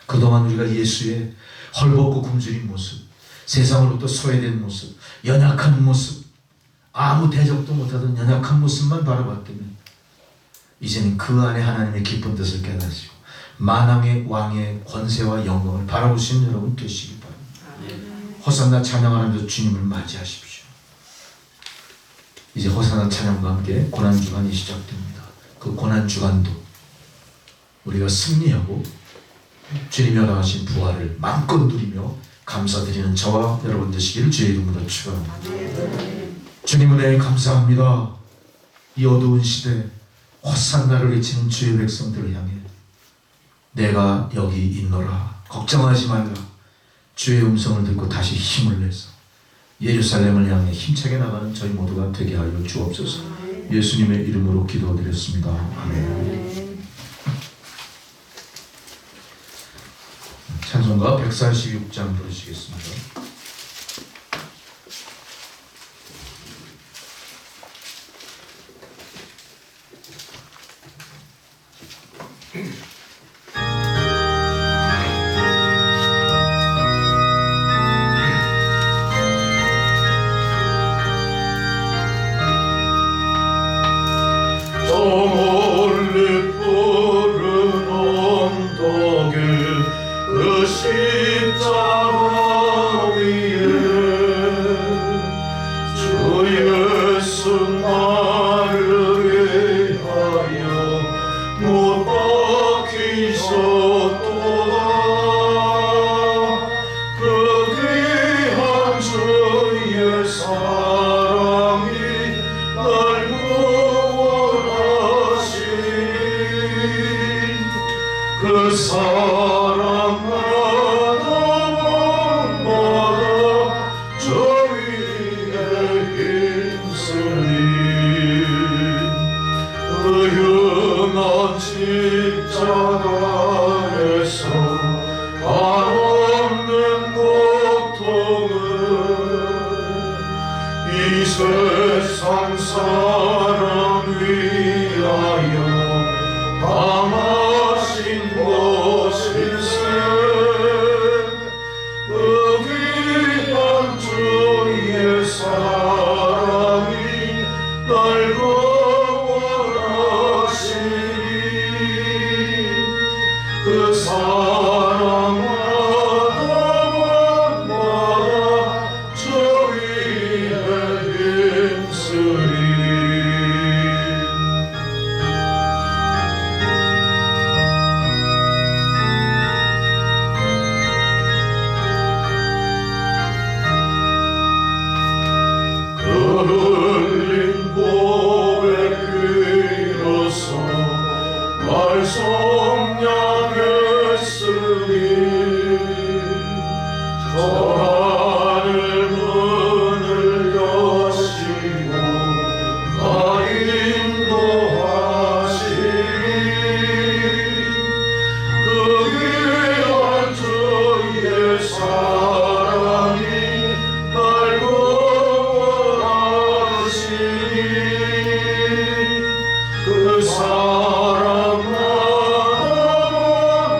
그동안 우리가 예수의 헐벗고 굶주린 모습, 세상으로부터 소외된 모습, 연약한 모습, 아무 대적도 못하던 연약한 모습만 바라봤다면 이제는 그 안에 하나님의 깊은 뜻을 깨닫으시고 만왕의 왕의 권세와 영광을 바라보시는 여러분 되시기 바랍니다. 호산나 찬양하면서 주님을 맞이하십시오. 이제 호산나 찬양과 함께 고난주간이 시작됩니다. 그 고난주간도 우리가 승리하고 주님이 허락하신 부활을 마음껏 누리며 감사드리는 저와 여러분 되시기를 주의 이름으로 축원합니다. 주님 은혜 감사합니다. 이 어두운 시대 호산나를 외치는 주의 백성들을 향해 내가 여기 있노라 걱정하지 말라 주의 음성을 듣고 다시 힘을 내서 예루살렘을 향해 힘차게 나가는 저희 모두가 되게 하여 주옵소서. 예수님의 이름으로 기도드렸습니다. 아멘. 찬송가 146장 부르시겠습니다. 있었도다. 그 귀한 주의 사랑이 날 구원하시니 그 사랑마다 저 위에 힘쓰리. 그 흉한 십자가에서 한없는 고통을 이 세상 사람 위하여 당하신 것일세. 그 귀한 주의 사랑이 날 구원하시니 그 사랑마다 밤마다 저 위에 힘쓰리. 그 흘린 보배 길어서 날 성량했으니 저 하늘 문을 여시고 나 인도하시니 그 귀한 주의 사랑이 날 구원하시니 그 사랑마다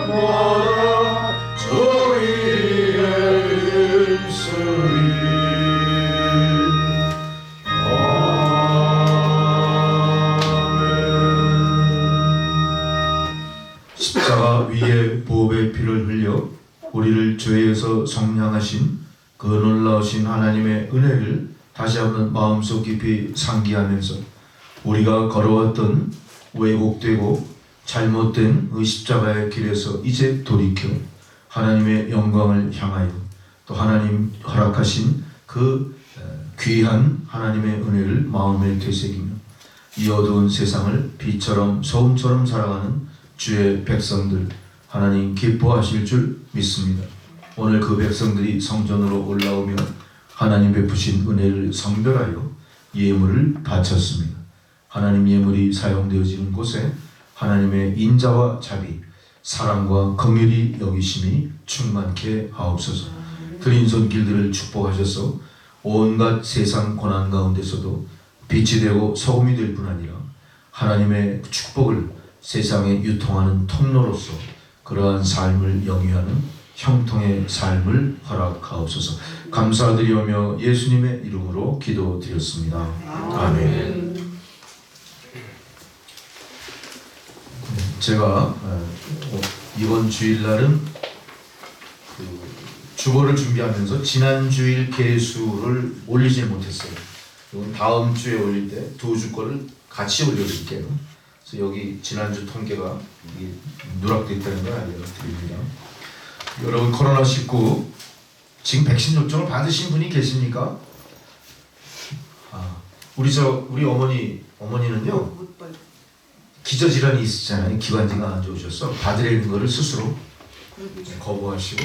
밤마다 저 위에 힘쓰리. 십자가 위에 보배의 피를 흘려 우리를 죄에서 성량하신 그 놀라우신 하나님의 은혜를 다시 한번 마음속 깊이 상기하면서 우리가 걸어왔던 왜곡되고 잘못된 그 십자가의 길에서 이제 돌이켜 하나님의 영광을 향하여 또 하나님 허락하신 그 귀한 하나님의 은혜를 마음에 되새기며 이 어두운 세상을 빛처럼 소금처럼 살아가는 주의 백성들 하나님 기뻐하실 줄 믿습니다. 오늘 그 백성들이 성전으로 올라오며 하나님 베푸신 은혜를 성별하여 예물을 바쳤습니다. 하나님 예물이 사용되어지는 곳에 하나님의 인자와 자비, 사랑과 긍휼이 여기심이 충만케 하옵소서. 드린 손길들을 축복하셔서 온갖 세상 고난 가운데서도 빛이 되고 소금이 될 뿐 아니라 하나님의 축복을 세상에 유통하는 통로로서 그러한 삶을 영위하는 형통의 삶을 허락하옵소서. 감사드리오며 예수님의 이름으로 기도드렸습니다. 아멘. 제가 이번 주일날은 주보를 준비하면서 지난 주일 개수를 올리지 못했어요. 이건 다음 주에 올릴 때 두 주 거를 같이 올려드릴게요. 그래서 여기 지난주 통계가 누락되어 있다는 걸 알려드립니다. 여러분 코로나19 지금 백신 접종을 받으신 분이 계십니까? 우리 어머니는요 기저질환이 있으잖아요. 기관지가 안 좋으셔서 받으려는 거를 스스로 거부하시고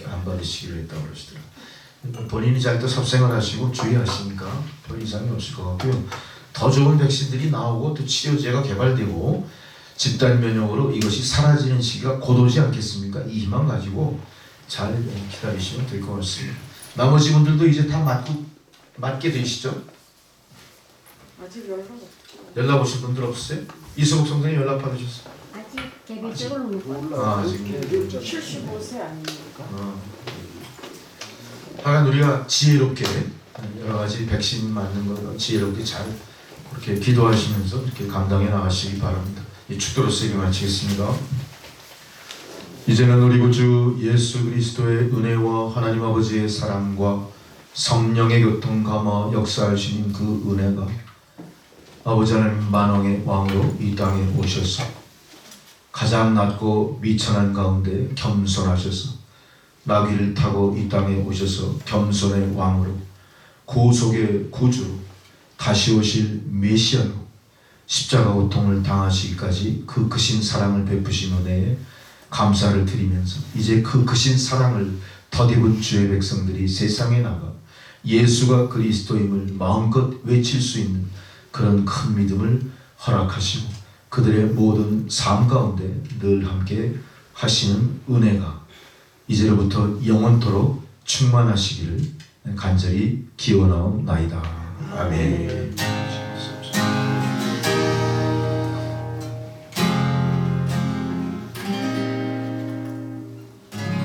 안 받으시기로 했다고 그러시더라고요. 본인이 잘 또 섭생을 하시고 주의하시니까 별 이상이 없을 것 같고요. 더 좋은 백신들이 나오고 또 치료제가 개발되고 집단 면역으로 이것이 사라지는 시기가 곧 오지 않겠습니까? 이 희망 가지고 잘 기다리시면 될 것 같습니다. 나머지 분들도 이제 다 맞게 되시죠? 아직 연락 오신 분들 없으세요? 이수복 성도님 연락 받으셨어요? 아직 개별적으로 못 받았어요. 지금 75세 아닙니까? 하여간 우리가 지혜롭게 여러 가지 백신 맞는 거 지혜롭게 잘 그렇게 기도하시면서 이렇게 감당해 나가시기 바랍니다. 이 축도로서 예배 마치겠습니다. 이제는 우리 구주 예수 그리스도의 은혜와 하나님 아버지의 사랑과 성령의 교통감화 역사하시는 그 은혜가 아버지 하나님 만왕의 왕으로 이 땅에 오셔서 가장 낮고 미천한 가운데 겸손하셔서 나귀를 타고 이 땅에 오셔서 겸손의 왕으로 구속의 구주로 다시 오실 메시아로 십자가 고통을 당하시기까지 그 크신 사랑을 베푸신 은혜에 감사를 드리면서 이제 그 크신 사랑을 덧입은 주의 백성들이 세상에 나가 예수가 그리스도임을 마음껏 외칠 수 있는 그런 큰 믿음을 허락하시고 그들의 모든 삶 가운데 늘 함께 하시는 은혜가 이제로부터 영원토록 충만하시기를 간절히 기원하옵나이다. 아멘.